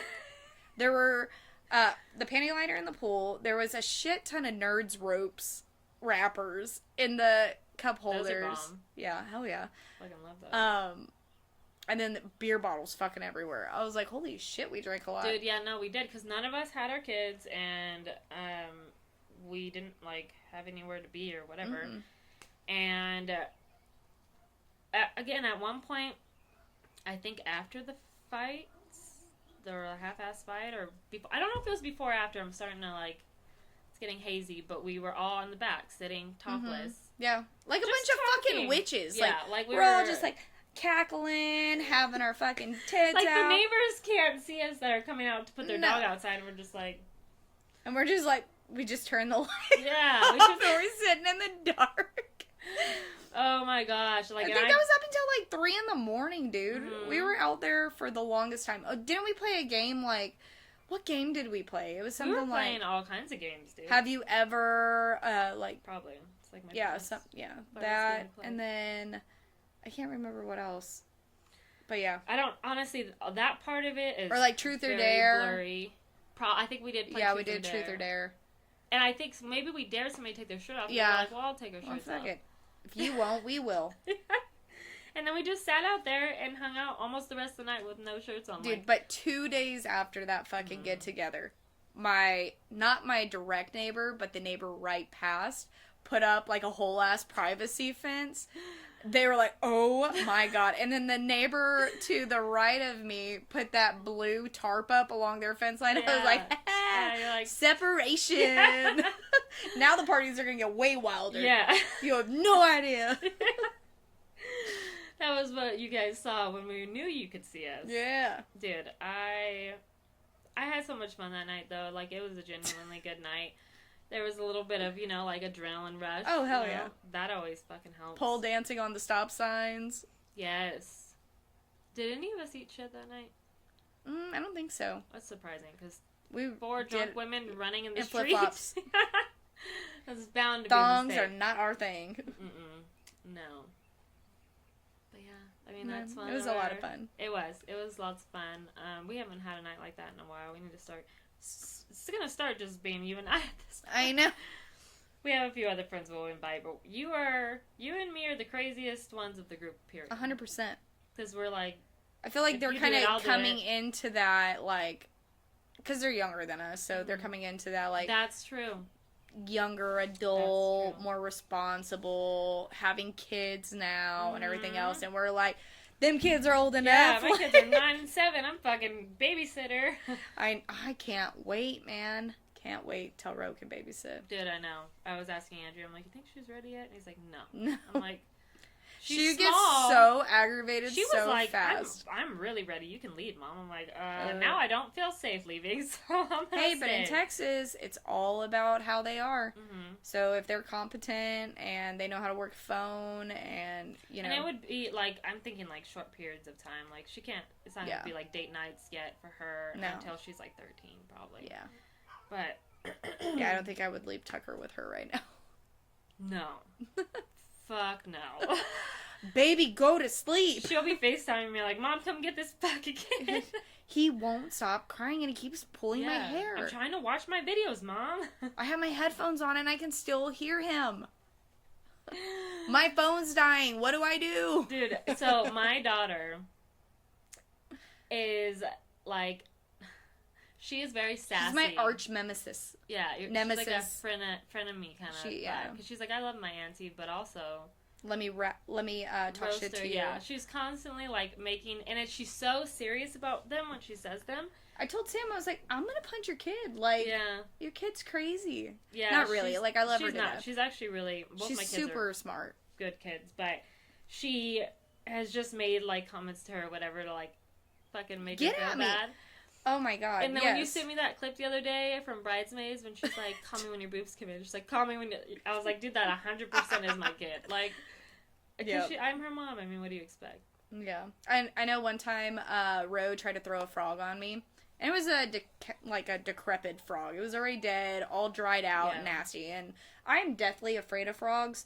There were the panty liner in the pool. There was a shit ton of Nerds ropes wrappers in the cup holders. Those are bomb. Yeah, hell yeah. Fucking love those. And then the beer bottles fucking everywhere. I was like, holy shit, we drank a lot. Dude, yeah, no, we did, because none of us had our kids, and we didn't, like, have anywhere to be or whatever. Mm-hmm. And, again, at one point, I think after the fight, the half-ass fight, or before, I don't know if it was before or after, I'm starting to, like, it's getting hazy, but we were all on the back, sitting topless. Mm-hmm. Yeah. Like a bunch of fucking witches. Yeah, like we were all just like, cackling, having our fucking tits like out. the neighbors can't see us that are coming out to put their dog outside, and we're just like, we just turn the light yeah, we off should... and we're sitting in the dark. Oh my gosh! Like I think that was up until like 3 a.m, dude. Mm-hmm. We were out there for the longest time. Oh, didn't we play a game like? What game did we play? It was something we were playing like. all kinds of games, dude. Have you ever like? Probably. It's like my that, and then I can't remember what else. But yeah, I don't honestly. That part of it is or like Truth or very Dare. Blurry. I think we did. Play Yeah, we did Truth or Dare. And I think maybe we dared somebody to take their shirt off. Yeah. And we're like, well, I'll take our shirts off. It. If you won't, we will. And then we just sat out there and hung out almost the rest of the night with no shirts on. Dude, but 2 days after that fucking get together, not my direct neighbor, but the neighbor right past, put up like a whole ass privacy fence. They were like, oh my god. And then the neighbor to the right of me put that blue tarp up along their fence line. Yeah. I was like, you're like separation. Yeah. Now the parties are going to get way wilder. Yeah. You have no idea. That was what you guys saw when we knew you could see us. Yeah. Dude, I had so much fun that night, though. Like, it was a genuinely good night. There was a little bit of, like, adrenaline rush. Oh, hell yeah. That always fucking helps. Pole dancing on the stop signs. Yes. Did any of us eat shit that night? I don't think so. That's surprising, because we 4 drunk women running in the streets. Flip-flops. That's bound to Thongs be a mistake. are not our thing. No. But yeah, I mean, that's fun. It was a lot of fun. It was. It was lots of fun. We haven't had a night like that in a while. We need to start. It's going to start just being you and I at this point. I know. We have a few other friends we'll invite, but you and me are the craziest ones of the group, period. 100%. Because we're like... I feel like they're kind of coming into that, like... Because they're younger than us, so they're coming into that, like... That's true. Younger adult, more responsible, having kids now and everything else, and we're like, them kids are old enough. Yeah, my kids are 9 and 7. I'm fucking babysitter. I can't wait, man. Can't wait till Ro can babysit. Dude, I know. I was asking Andrew, I'm like, you think she's ready yet? And he's like, no. No. I'm like, she gets so aggravated she so was like, fast. I'm really ready. You can leave, Mom. I'm like, now I don't feel safe leaving, so I'm gonna Hey, but stay. in Texas, it's all about how they are. Mm-hmm. So if they're competent and they know how to work a phone and, And it would be, like, I'm thinking, like, short periods of time. Like, she can't, it's not going to be, like, date nights yet for her until she's, like, 13, probably. Yeah. But. Yeah, I don't think I would leave Tucker with her right now. No. Fuck no. Baby, go to sleep. She'll be FaceTiming me like, Mom, come get this fucking kid. He won't stop crying and he keeps pulling my hair. I'm trying to watch my videos, Mom. I have my headphones on and I can still hear him. My phone's dying. What do I do? Dude, so my daughter is like, she is very sassy. She's my arch nemesis. Yeah, nemesis. She's like a friend of me kind of. Yeah. Because she's like, I love my auntie, but also. Let me talk shit to you. Yeah, she's constantly like making, and she's so serious about them when she says them. I told Sam, I was like, I'm gonna punch your kid. Like, yeah, your kid's crazy. Yeah, not really. Like, I love her. She's not. She's actually really. Both she's my kids super are smart. Good kids, but she has just made like comments to her, whatever, to like fucking make her feel bad. Oh my god. And then when you sent me that clip the other day from Bridesmaids, when she's like, "Call me when your boobs come in," she's like, "Call me when," I was like, "Dude, that 100% is my kid." Like. Because I'm her mom. I mean, what do you expect? Yeah. I know one time, Ro tried to throw a frog on me. And it was a decrepit frog. It was already dead, all dried out, nasty. And I'm deathly afraid of frogs.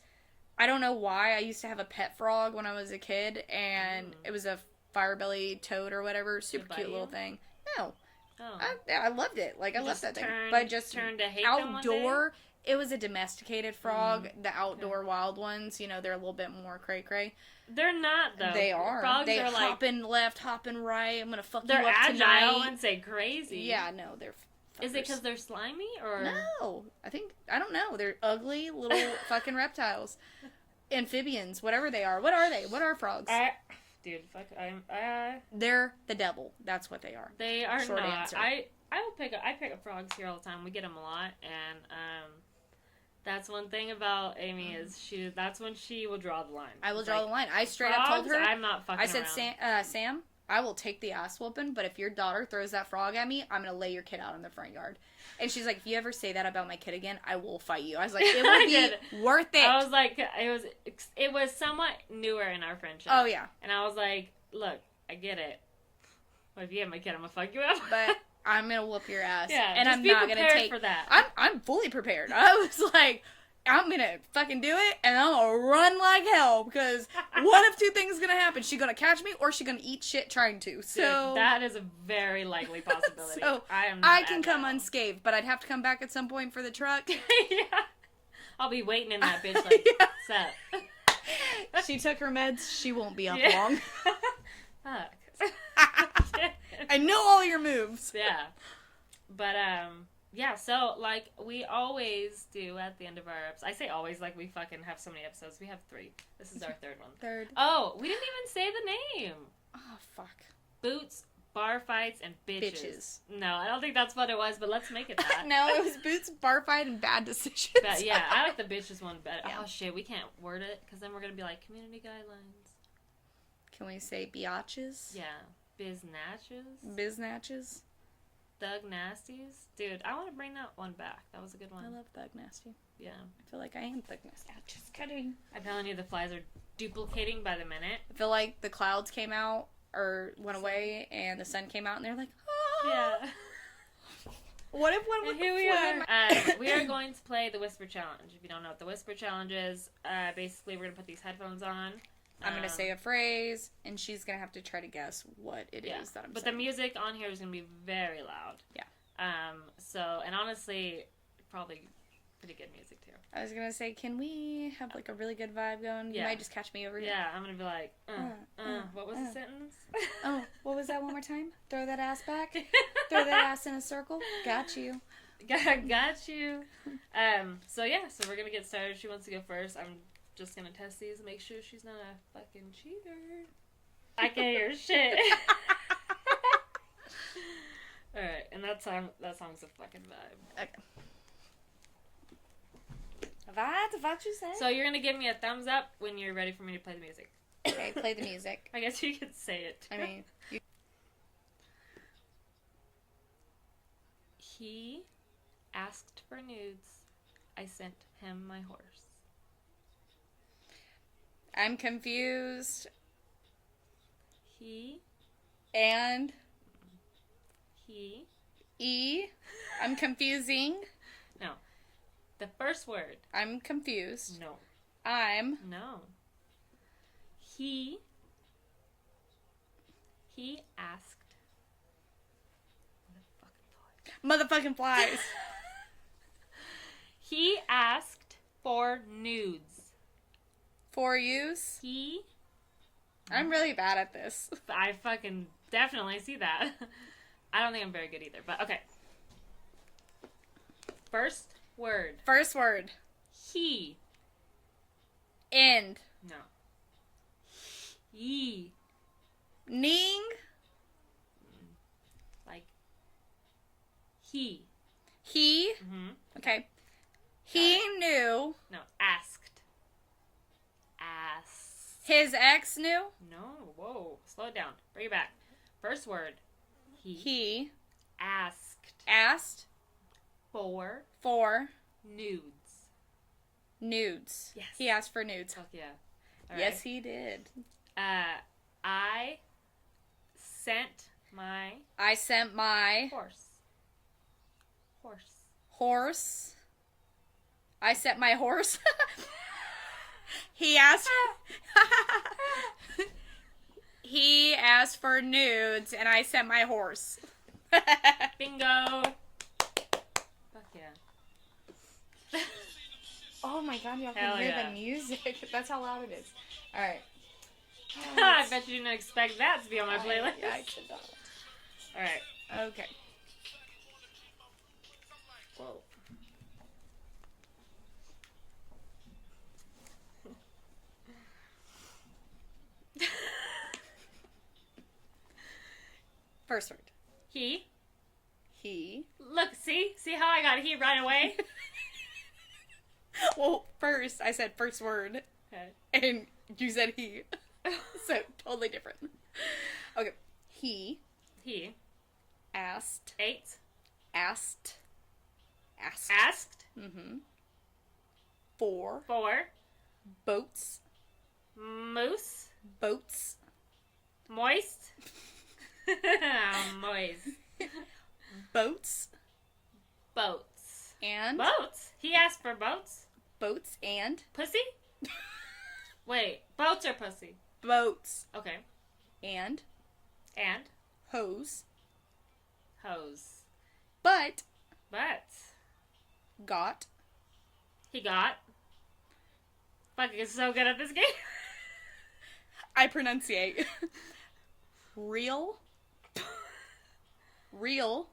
I don't know why. I used to have a pet frog when I was a kid. And it was a fire-belly toad or whatever. Super cute little thing. No. Oh. I loved it. Like, I loved that thing. But just turned to hate outdoor... It was a domesticated frog. The outdoor wild ones, they're a little bit more cray-cray. They're not, though. They are. Frogs they are hopping left, hopping right. I'm going to fuck you they're up agile tonight. and say crazy. Yeah, no, they're fuckers. Is it because they're slimy, or? No. I don't know. They're ugly little fucking reptiles. Amphibians, whatever they are. What are they? What are frogs? Dude, fuck, They're the devil. That's what they are. They are Short not. answer. I pick up frogs here all the time. We get them a lot, and That's one thing about Amy is that's when she will draw the line. I will It's draw like, the line. I straight up told frogs, her. I'm not fucking I said, around. Sam, I will take the ass whooping, but if your daughter throws that frog at me, I'm going to lay your kid out in the front yard. And she's like, if you ever say that about my kid again, I will fight you. I was like, it will be worth it. I was like, it was somewhat newer in our friendship. Oh, yeah. And I was like, look, I get it. But if you have my kid, I'm going to fuck you up. But I'm going to whoop your ass. Yeah, and just I'm be not going to take... for that. I'm fully prepared. I was like... I'm gonna fucking do it, and I'm gonna run like hell, because one of two things is gonna happen. She's gonna catch me, or she's gonna eat shit trying to. So dude, that is a very likely possibility. So I can come unscathed, but I'd have to come back at some point for the truck. Yeah. I'll be waiting in that bitch like, set. She took her meds. She won't be up Yeah. long. Fuck. I know all your moves. Yeah. But, yeah, so, like, we always do at the end of our episodes. I say always, like, we fucking have so many episodes. We have 3. This is our third one. Third. Oh, we didn't even say the name. Oh, fuck. Boots, bar fights, and bitches. Bitches. No, I don't think that's what it was, but let's make it that. No, it was boots, bar fight, and bad decisions. But, yeah, I like the bitches one better. Yeah. Oh, shit, we can't word it, because then we're going to be like, community guidelines. Can we say biatches? Yeah. Biznatches. Biznatches? Thug Nasties. Dude, I want to bring that one back. That was a good one. I love Thug Nasty. Yeah. I feel like I am Thug Nasty. I'm just kidding. I'm telling you, the flies are duplicating by the minute. I feel like the clouds came out, or went away, and the sun came out, and they're like, ah! Yeah. What if one And would here we are. We are going to play the Whisper Challenge. If you don't know what the Whisper Challenge is, basically we're going to put these headphones on. I'm going to say a phrase, and she's going to have to try to guess what it is that I'm But saying. the music on here is going to be very loud. Yeah. So, and honestly, probably pretty good music too. I was going to say, can we have like a really good vibe going? Yeah. You might just catch me over here. Yeah, I'm going to be like, what was the sentence? Oh, what was that one more time? Throw that ass back. Throw that ass in a circle. Got you. Got you. So yeah, so we're going to get started. She wants to go first. I'm just going to test these and make sure she's not a fucking cheater. I can't hear shit. Alright, and that song's a fucking vibe. Okay. What you say? So you're gonna give me a thumbs up when you're ready for me to play the music. Okay, play the music. I guess you could say it. I mean, He asked for nudes. I sent him my horse. I'm confused. He. I'm confusing. No. The first word. I'm confused. No. No. He asked. Motherfucking flies. He asked for nudes. For use? I'm really bad at this. I fucking definitely see that. I don't think I'm very good either, but okay. First word. He. End. No. He. Ning. Like. He. Mm-hmm. Okay. He knew. No. Asked. Ass. His ex knew. No. Whoa. Slow it down. Bring it back. First word. He asked for nudes. Yes. He asked for nudes. Fuck yeah. Yes, he did. I sent my horse. I sent my horse. He asked. He asked for nudes, and I sent my horse. Bingo. Fuck yeah. Oh my god, y'all Hell can hear yeah. the music. That's how loud it is. Alright. I bet you didn't expect that to be on my playlist. Yeah, I could not. Alright. Okay. Whoa. First word. He. He. Look, see how I got he right away? Well, first, I said first word. Okay. And you said he. So, totally different. Okay. He He asked. ate. Asked. Asked. Mm-hmm. For. Boats. Moose. Boats. Moist. Moist. Boats. Boats. And. Boats? He asked for boats? Boats and. Pussy? Wait, boats or pussy? Boats. Okay. And. Hose. But. Got. He got. Fucking so good at this game. I pronunciate. Real. Real.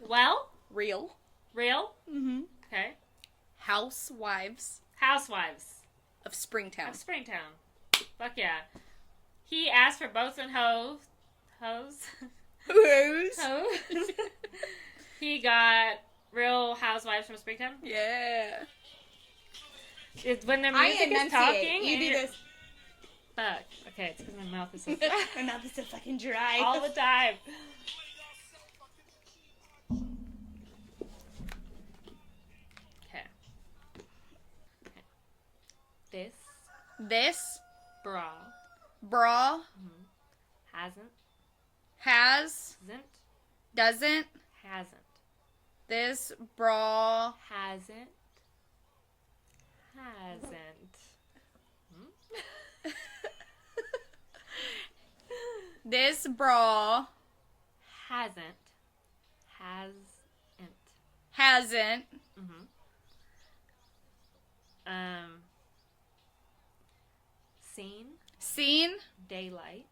Well? Real. Real? Mm-hmm. Okay. Housewives of Springtown. Fuck yeah. He asked for boats and hose. Who's? He got Real Housewives from Springtown. Yeah. It's when the music is talking. You do this. Fuck. Okay, it's because my mouth is so My mouth is so fucking dry. all the time. Okay. This bra hasn't doesn't this bra hasn't this bra hasn't seen daylight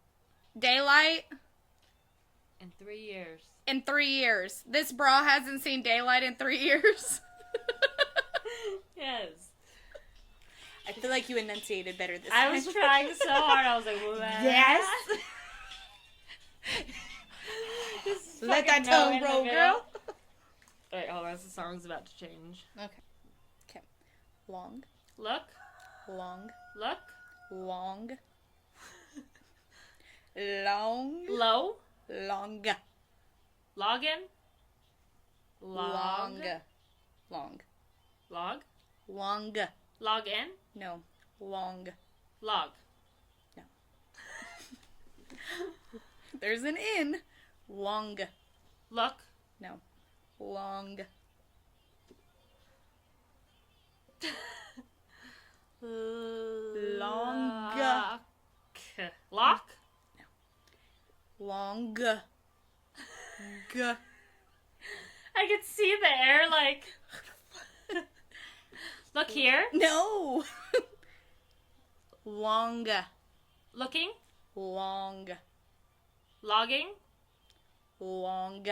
in 3 years. in 3 years. This bra hasn't seen daylight in 3 years. Yes. I feel like you enunciated better this I time. was trying so hard. I was like, what? Yes. Just Let fucking that no tongue in the roll, middle. girl. Wait, hold on. The song's about to change. Okay. Long. Look. Long. Look. Long. Long. Low. Long. Login. Long. Long. Log. Long. Log in. No. Long. Log. No. There's an in. Long. Look. No. Long. Long. Lock. Long. G. I could see the air like. Look here. No. Long. Looking. Long. Logging. Long.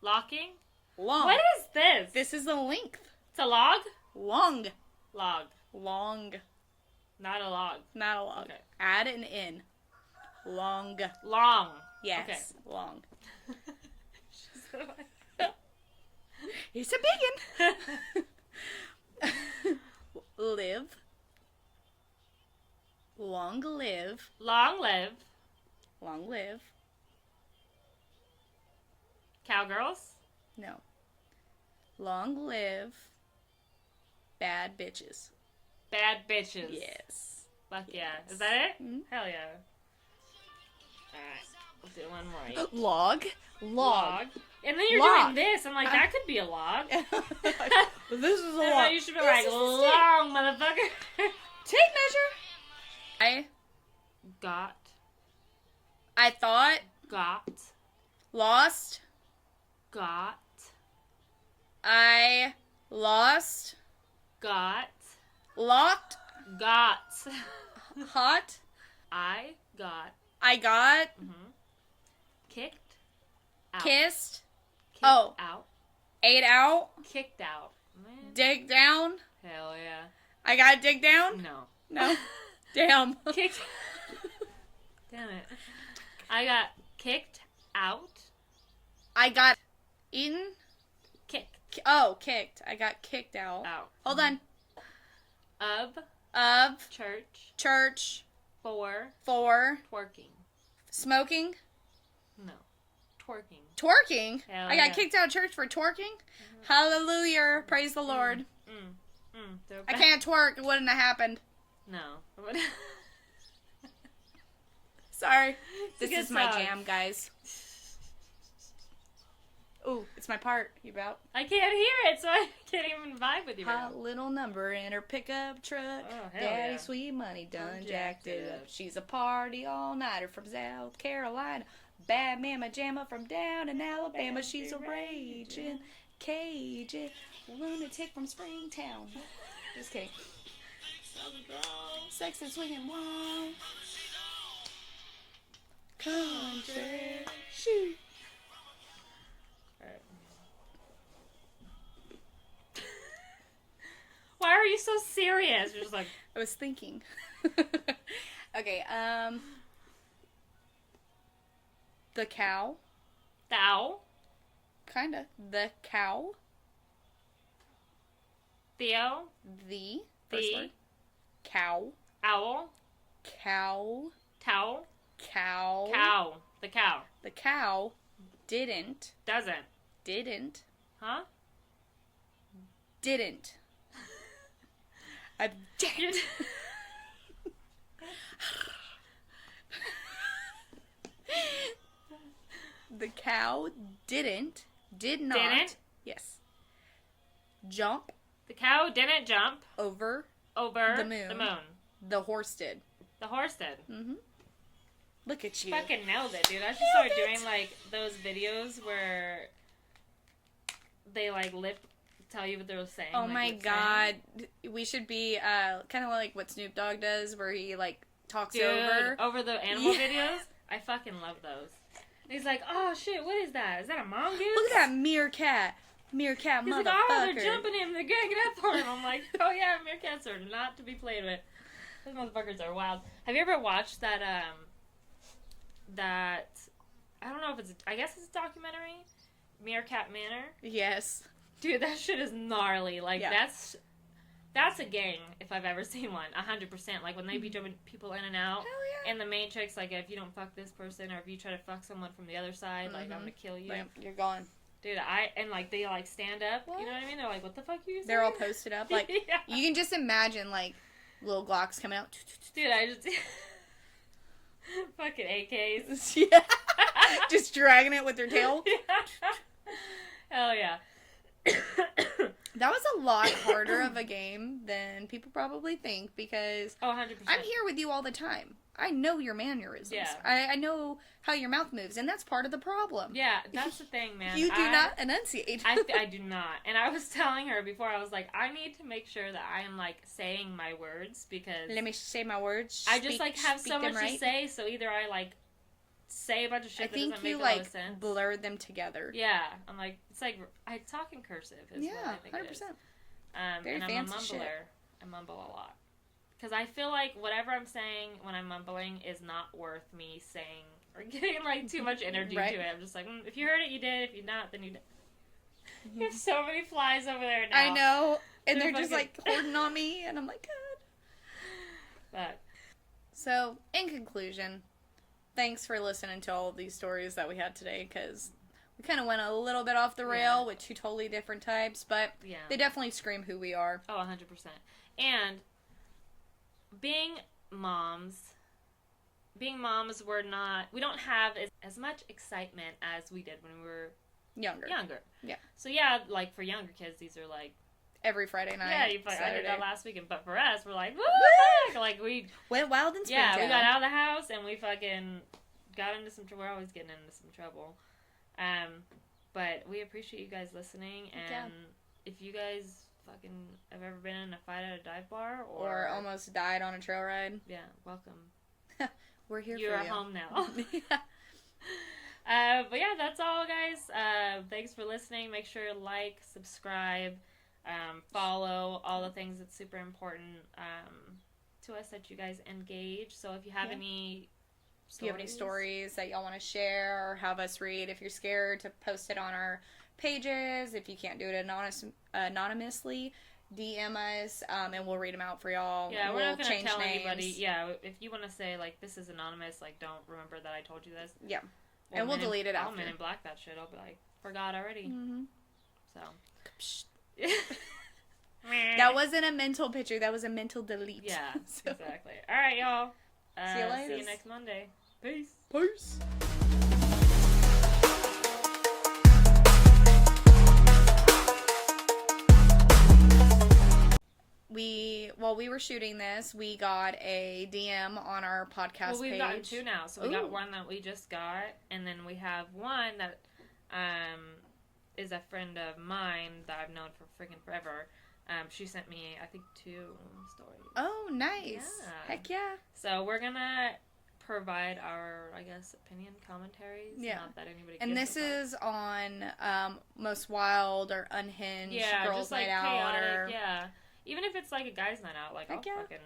Locking. Long. What is this? This is the length. It's a log? Long. Log. Long. Not a log. Not a log. Okay. Add an in. Long. Long. Yes. Okay. Long. It's a biggin. Live. Long live. Long live. Long live. Cowgirls. No. Long live. Bad bitches. Bad bitches. Yes. Fuck yeah. Yes. Is that it? Mhm. Hell yeah. Alright. We'll do one more. Log. Log. And then you're Log. doing this. I'm like, that could be a log. This is a And log. then you should be like, long, motherfucker. Tape measure. I thought. Got. Lost. Got. I lost. Got. Locked. Got. Hot. I got. Kicked. Out. Kissed. Kicked Oh. Out. Ate out. Kicked out. Man. Dig down. Hell yeah. I got dig down. No. No. Damn. Kicked. Damn it. I got kicked Out. I got in. Kicked. Kicked. I got kicked out. Out. Hold on. Of. Church. Church. For. Twerking. Smoking. No. Twerking. Twerking? Hell I got yeah. kicked out of church for twerking? Mm-hmm. Hallelujah. Praise the Lord. I can't twerk. It wouldn't have happened. No. Sorry. This Good is my song. jam, guys. Ooh, it's my part. You about? I can't hear it, so I can't even vibe with you right Hot little number in her pickup truck. Oh, hell Daddy yeah. sweet money done Done jacked it jacked it up. up. She's a party all-nighter from South Carolina. Bad mama jamma from down in Alabama. She's a raging Cajun lunatic from Springtown. Just kidding. Sex and swinging wild. Country. Shoot. Alright. Why are you so serious? You're just like, I was thinking. Okay, the cow. thou, Kinda. The cow. Theo, The. First The. word. Cow. owl, Cow. towel, Cow. cow, the cow. The cow didn't. Doesn't. Huh? Didn't. A didn't. The cow did not. Didn't? Yes. Jump The cow didn't jump over over The moon. the horse did. The horse did. Mm-hmm. Look at you. Fucking nailed it, dude. I should start doing like those videos where they like tell you what they were saying. Oh like, my lip sync. god. We should be kind of like what Snoop Dogg does where he like talks Dude, over. the animal Yeah. videos. I fucking love those. And he's like, oh shit, what is that? Is that a mongoose? Look at that meerkat. Meerkat He's motherfucker. like, oh, they're jumping him. They're ganging up on him. I'm like, oh yeah, meerkats are not to be played with. Those motherfuckers are wild. Have you ever watched that, I don't know if it's, I guess it's a documentary? Meerkat Manor? Yes. Dude, that shit is gnarly. Like, Yeah. that's a gang, if I've ever seen one. 100%. Like, when they be jumping people in and out. Hell yeah. And the main chick's like, if you don't fuck this person, or if you try to fuck someone from the other side, like, I'm gonna kill you. Like, you're gone. Dude, they, like, stand up. What? You know what I mean? They're like, what the fuck are you saying? They're all posted up. Like, yeah. you can just imagine, like, little Glocks coming out. Dude, I just... fucking AKs. Yeah. Just dragging it with their tail. Hell yeah. That was a lot harder of a game than people probably think because Oh, 100%. I'm here with you all the time. I know your mannerisms. Yeah. I know how your mouth moves, and that's part of the problem. Yeah, that's the thing, man. You do not enunciate. I do not. And I was telling her before, I was like, I need to make sure that I am, like, saying my words because... Let me say my words. I just, like, have so much right. to say, so either I, like, say a bunch of shit that think doesn't make you a lot like of sense. blur them together. Yeah. I'm like, it's like, I talk in cursive is what I think 100%. it is. Very and I'm a fancy mumbler. shit. I mumble a lot. Because I feel like whatever I'm saying when I'm mumbling is not worth me saying or getting, like, too much energy Right. to it. I'm just like, if you heard it, you did. If you not, then you did. You have so many flies over there now. I know. And They're they're just like fucking- holding on me, and I'm like, God. But, So, in conclusion, thanks for listening to all of these stories that we had today, because we kind of went a little bit off the rail with two totally different types, but yeah. they definitely scream who we are. Oh, 100%. And being moms, we don't have as much excitement as we did when we were Younger. Yeah. So yeah, like for younger kids, these are like, Every Friday night. yeah, I did Saturday. that last weekend. But for us, we're like, woo! Like we, Went wild in yeah, we Springtown. got out of the house and we fucking got into some, we're always getting into some trouble. But we appreciate you guys listening, and Yeah. if you guys fucking have ever been in a fight at a dive bar Or almost died on a trail ride. yeah, welcome. We're here You're for you. home now. Yeah. But yeah, that's all, guys. Thanks for listening. Make sure to like, subscribe, follow, all the things that's super important to us that you guys engage. So if you have Yeah. any If you have any stories that y'all want to share or have us read, if you're scared to post it on our pages, if you can't do it anonymously, DM us, and we'll read them out for y'all. Yeah, we're not going to tell names. anybody. Yeah, if you want to say, like, this is anonymous, like, don't remember that I told you this. Yeah. And we'll delete it after. I'll Men in Black that shit. I'll be like, forgot already. Mm-hmm. So. That wasn't a mental picture. That was a mental delete. Yeah, exactly. All right, y'all. See you later. See you next Monday. Peace. Peace. While we were shooting this, we got a DM on our podcast page. Well, we've gotten two now. So we got one that we just got, and then we have one that is a friend of mine that I've known for freaking forever. She sent me, I think, 2 stories. Oh, nice. Yeah. Heck yeah. So we're going to provide our, I guess, opinion commentaries. Yeah. Not that anybody and this is on most wild or unhinged girls' just like night chaotic, out. Or... Yeah. Even if it's like a guy's night out, like, Heck I'll fucking...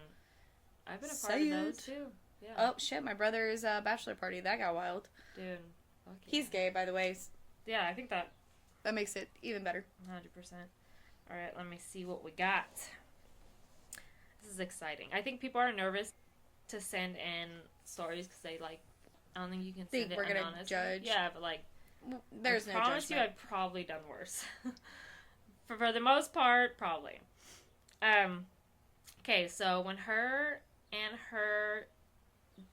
I've been a part of those, too. Yeah. Oh, shit. My brother's bachelor party. That got wild. Dude. Fuck yeah. He's gay, by the way. Yeah, I think that... That makes it even better. 100%. All right, let me see what we got. This is exciting. I think people are nervous to send in stories because they, like... I don't think you can send it we're gonna anonymously. judge. Yeah, but, like... There's no judgment. I promise you I've probably done worse. For the most part, probably. Okay, so when her and her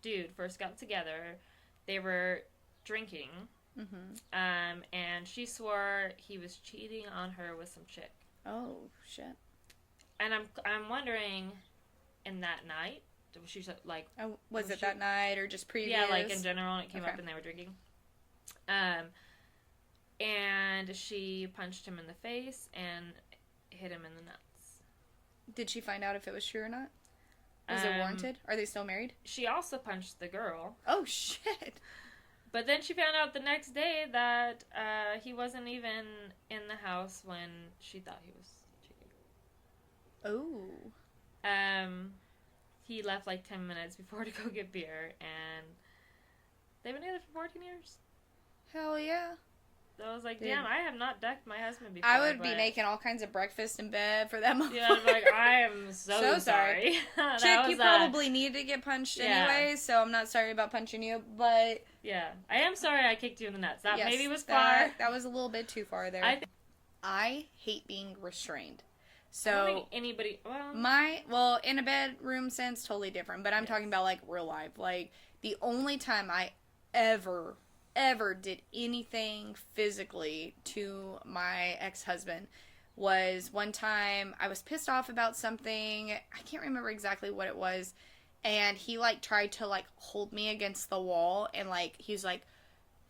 dude first got together, they were drinking, and she swore he was cheating on her with some chick. Oh, shit. And I'm wondering, in that night, was she like... was it that night or just previous? Yeah, like in general, and it came up and they were drinking. And she punched him in the face and hit him in the nuts. Did she find out if it was true or not? Was it warranted? Are they still married? She also punched the girl. Oh, shit. But then she found out the next day that he wasn't even in the house when she thought he was cheating. Oh. He left like 10 minutes before to go get beer, and they've been together for 14 years. Hell yeah. So I was like, damn, I have not decked my husband before. I would be making all kinds of breakfast in bed for that motherfucker. Yeah, I'm like, I am so sorry. Chick, you probably need to get punched anyway, so I'm not sorry about punching you, but... Yeah, I am sorry I kicked you in the nuts. That maybe was far. That was a little bit too far there. I hate being restrained. So... I don't think anybody... Well, in a bedroom sense, totally different, but I'm talking about, like, real life. Like, the only time I ever did anything physically to my ex-husband was one time I was pissed off about something. I can't remember exactly what it was. And he, like, tried to, like, hold me against the wall. And, like, he was like,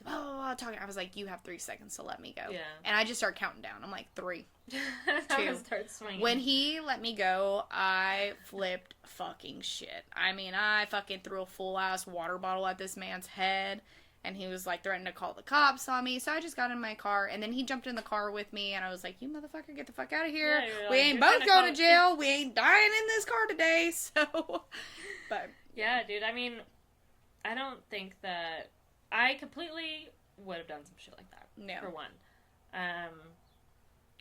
blah, blah, blah, talking. I was like, you have 3 seconds to let me go. Yeah. And I just started counting down. I'm like, 3, 2. Start swinging. When he let me go, I flipped fucking shit. I mean, I fucking threw a full-ass water bottle at this man's head. And he was, like, threatening to call the cops on me. So I just got in my car. And then he jumped in the car with me. And I was like, you motherfucker, get the fuck out of here. Yeah, we ain't both going to jail. We ain't dying in this car today. So, but. Yeah, dude. I mean, I don't think that... I completely would have done some shit like that. No. For one.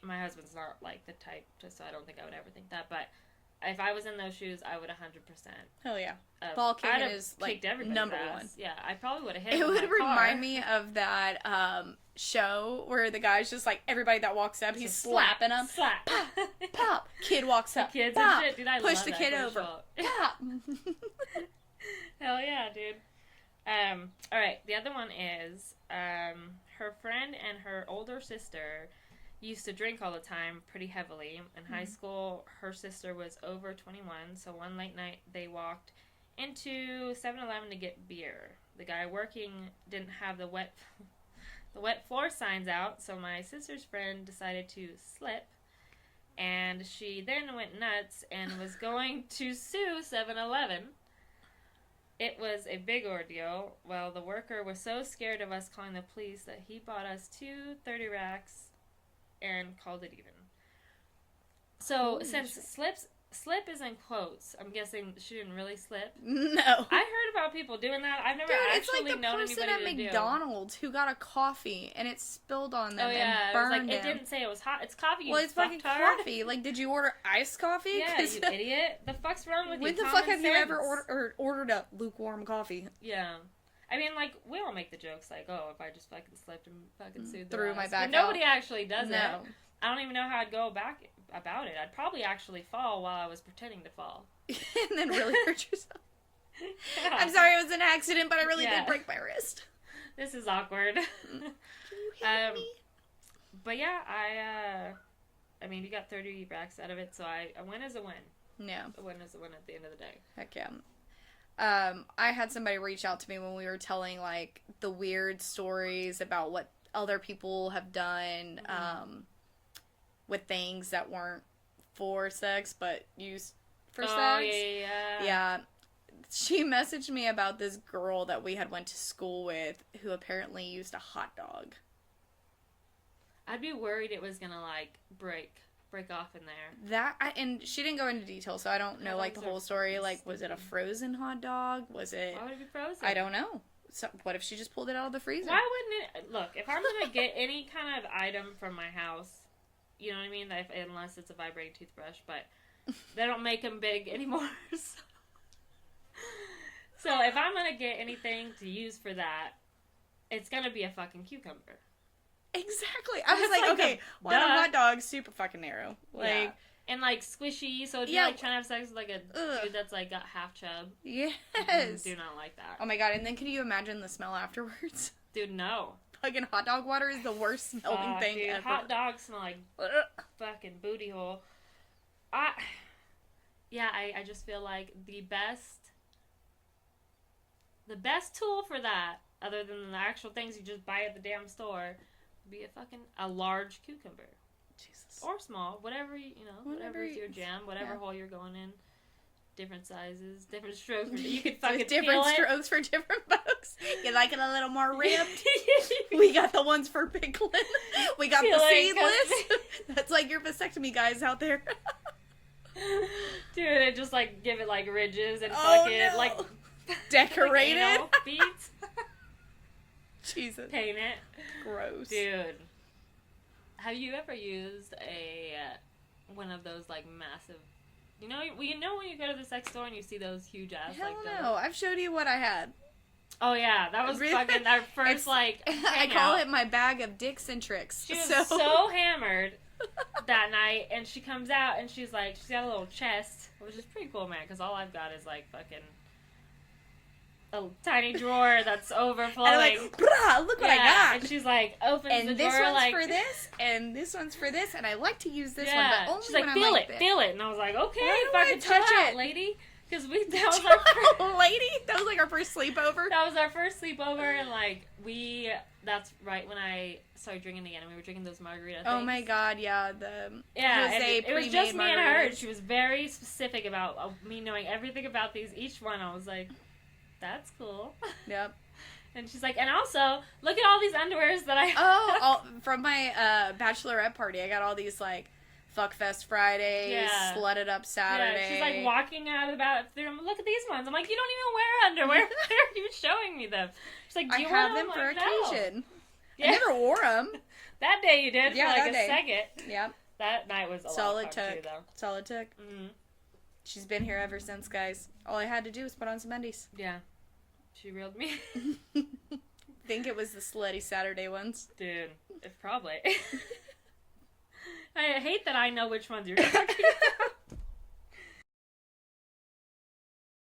My husband's not, like, the type so I don't think I would ever think that. But if I was in those shoes, I would 100%. Hell yeah. Ball kicking is, like, number one. Yeah, I probably would have hit him. It would remind me of that show where the guy's just, like, everybody that walks up, he's slapping them. Slap. Pop, pop. Kid walks up. Kids pop. and shit. Dude, I push love the that kid over. Pop. Hell yeah, dude. Alright, the other one is, her friend and her older sister used to drink all the time pretty heavily. In high school, her sister was over 21, so one late night they walked into 7-Eleven to get beer. The guy working didn't have the wet floor signs out, so my sister's friend decided to slip, and she then went nuts and was going to sue 7-Eleven. It was a big ordeal. Well, the worker was so scared of us calling the police that he bought us 2 30 racks and called it even. So, since slips slip is in quotes. I'm guessing she didn't really slip. No. I heard about people doing that. I've never actually known anybody to do. It's like the person at McDonald's who got a coffee and it spilled on them and it burned was like, it didn't say it was hot. It's coffee. Well, it's fucking coffee. Like, did you order iced coffee? Yeah, you idiot. The fuck's wrong with you? When the fuck have you ever ordered a lukewarm coffee? Yeah. I mean, like, we all make the jokes like, oh, if I just fucking slipped and fucking sued the Threw my back but nobody actually does it. No. I don't even know how I'd go about it. I'd probably actually fall while I was pretending to fall. And then really hurt yourself. Yeah. I'm sorry it was an accident, but I really did break my wrist. This is awkward. Can you hit me? But yeah, I mean, you got 30 racks out of it, so a win is a win. Yeah. A win is a win at the end of the day. Heck yeah. I had somebody reach out to me when we were telling, like, the weird stories about what other people have done, with things that weren't for sex, but used for sex. Yeah. She messaged me about this girl that we had went to school with who apparently used a hot dog. I'd be worried it was gonna, like, break off in there. And she didn't go into detail, so I don't know, like, the whole story. Like, was it a frozen hot dog? Was it... Why would it be frozen? I don't know. So, what if she just pulled it out of the freezer? Why wouldn't it... Look, if I'm gonna get any kind of item from my house, you know what I mean? Unless it's a vibrating toothbrush, but they don't make them big anymore. So if I'm gonna get anything to use for that, it's gonna be a fucking cucumber. Exactly. I was like, okay, why are hot dogs super fucking narrow? Like, and like squishy, so if you're like trying to have sex with like a dude that's like got half chub. Yes. Do not like that. Oh my god, and then can you imagine the smell afterwards? Dude, no. Fucking hot dog water is the worst smelling thing dude, ever. Hot dogs smell like fucking booty hole. I just feel like the best tool for that, other than the actual things you just buy at the damn store, would be a large cucumber. Jesus. Or small, whatever whatever's your jam, whatever hole you're going in. Different sizes, different strokes. You could fucking different strokes for different folks. You like it a little more ribbed? We got the ones for pickling. We got the seedless. That's like your vasectomy guys out there. Dude, and just like give it like ridges and fucking like decorated like beads. Jesus. Paint it. Gross. Dude. Have you ever used one of those like massive? You know when you go to the sex store and you see those huge ass Hell like no, I've showed you what I had. Oh yeah, that was fucking our first like I call it my bag of dicks and tricks. She was so hammered that night, and she comes out and she's got a little chest, which is pretty cool, man, because all I've got is like fucking a tiny drawer that's overflowing. And I'm like, brah, look what I got. And she's like, opens and the this drawer one's like for this, and this one's for this, and I like to use this one, but only she's like, when feel I'm it, feel it. And I was like, okay, fucking touch it, lady. Because that was our first... lady? That was like our first sleepover? That was our first sleepover, and like, that's right when I started drinking again, and we were drinking those margarita things. Oh my god, yeah, it was just me and her. She was very specific about me knowing everything about each one. I was like, that's cool. Yep. And she's like, and also, look at all these underwears that I from my bachelorette party, I got all these, like, Fuckfest Fridays, Slutted Up Saturday. Yeah, she's like walking out of the bathroom. Look at these ones. I'm like, you don't even wear underwear. Why are you showing me them? She's like, do you have want them for occasion. No. Yeah. I never wore them. That day you did for like a second. Yep. That night was a solid lot of fun too, though. Solid tick. Mm-hmm. She's been here ever since, guys. All I had to do was put on some undies. Yeah. She reeled me. Think it was the Slutty Saturday ones. Dude, it's probably. I hate that I know which ones you're talking about.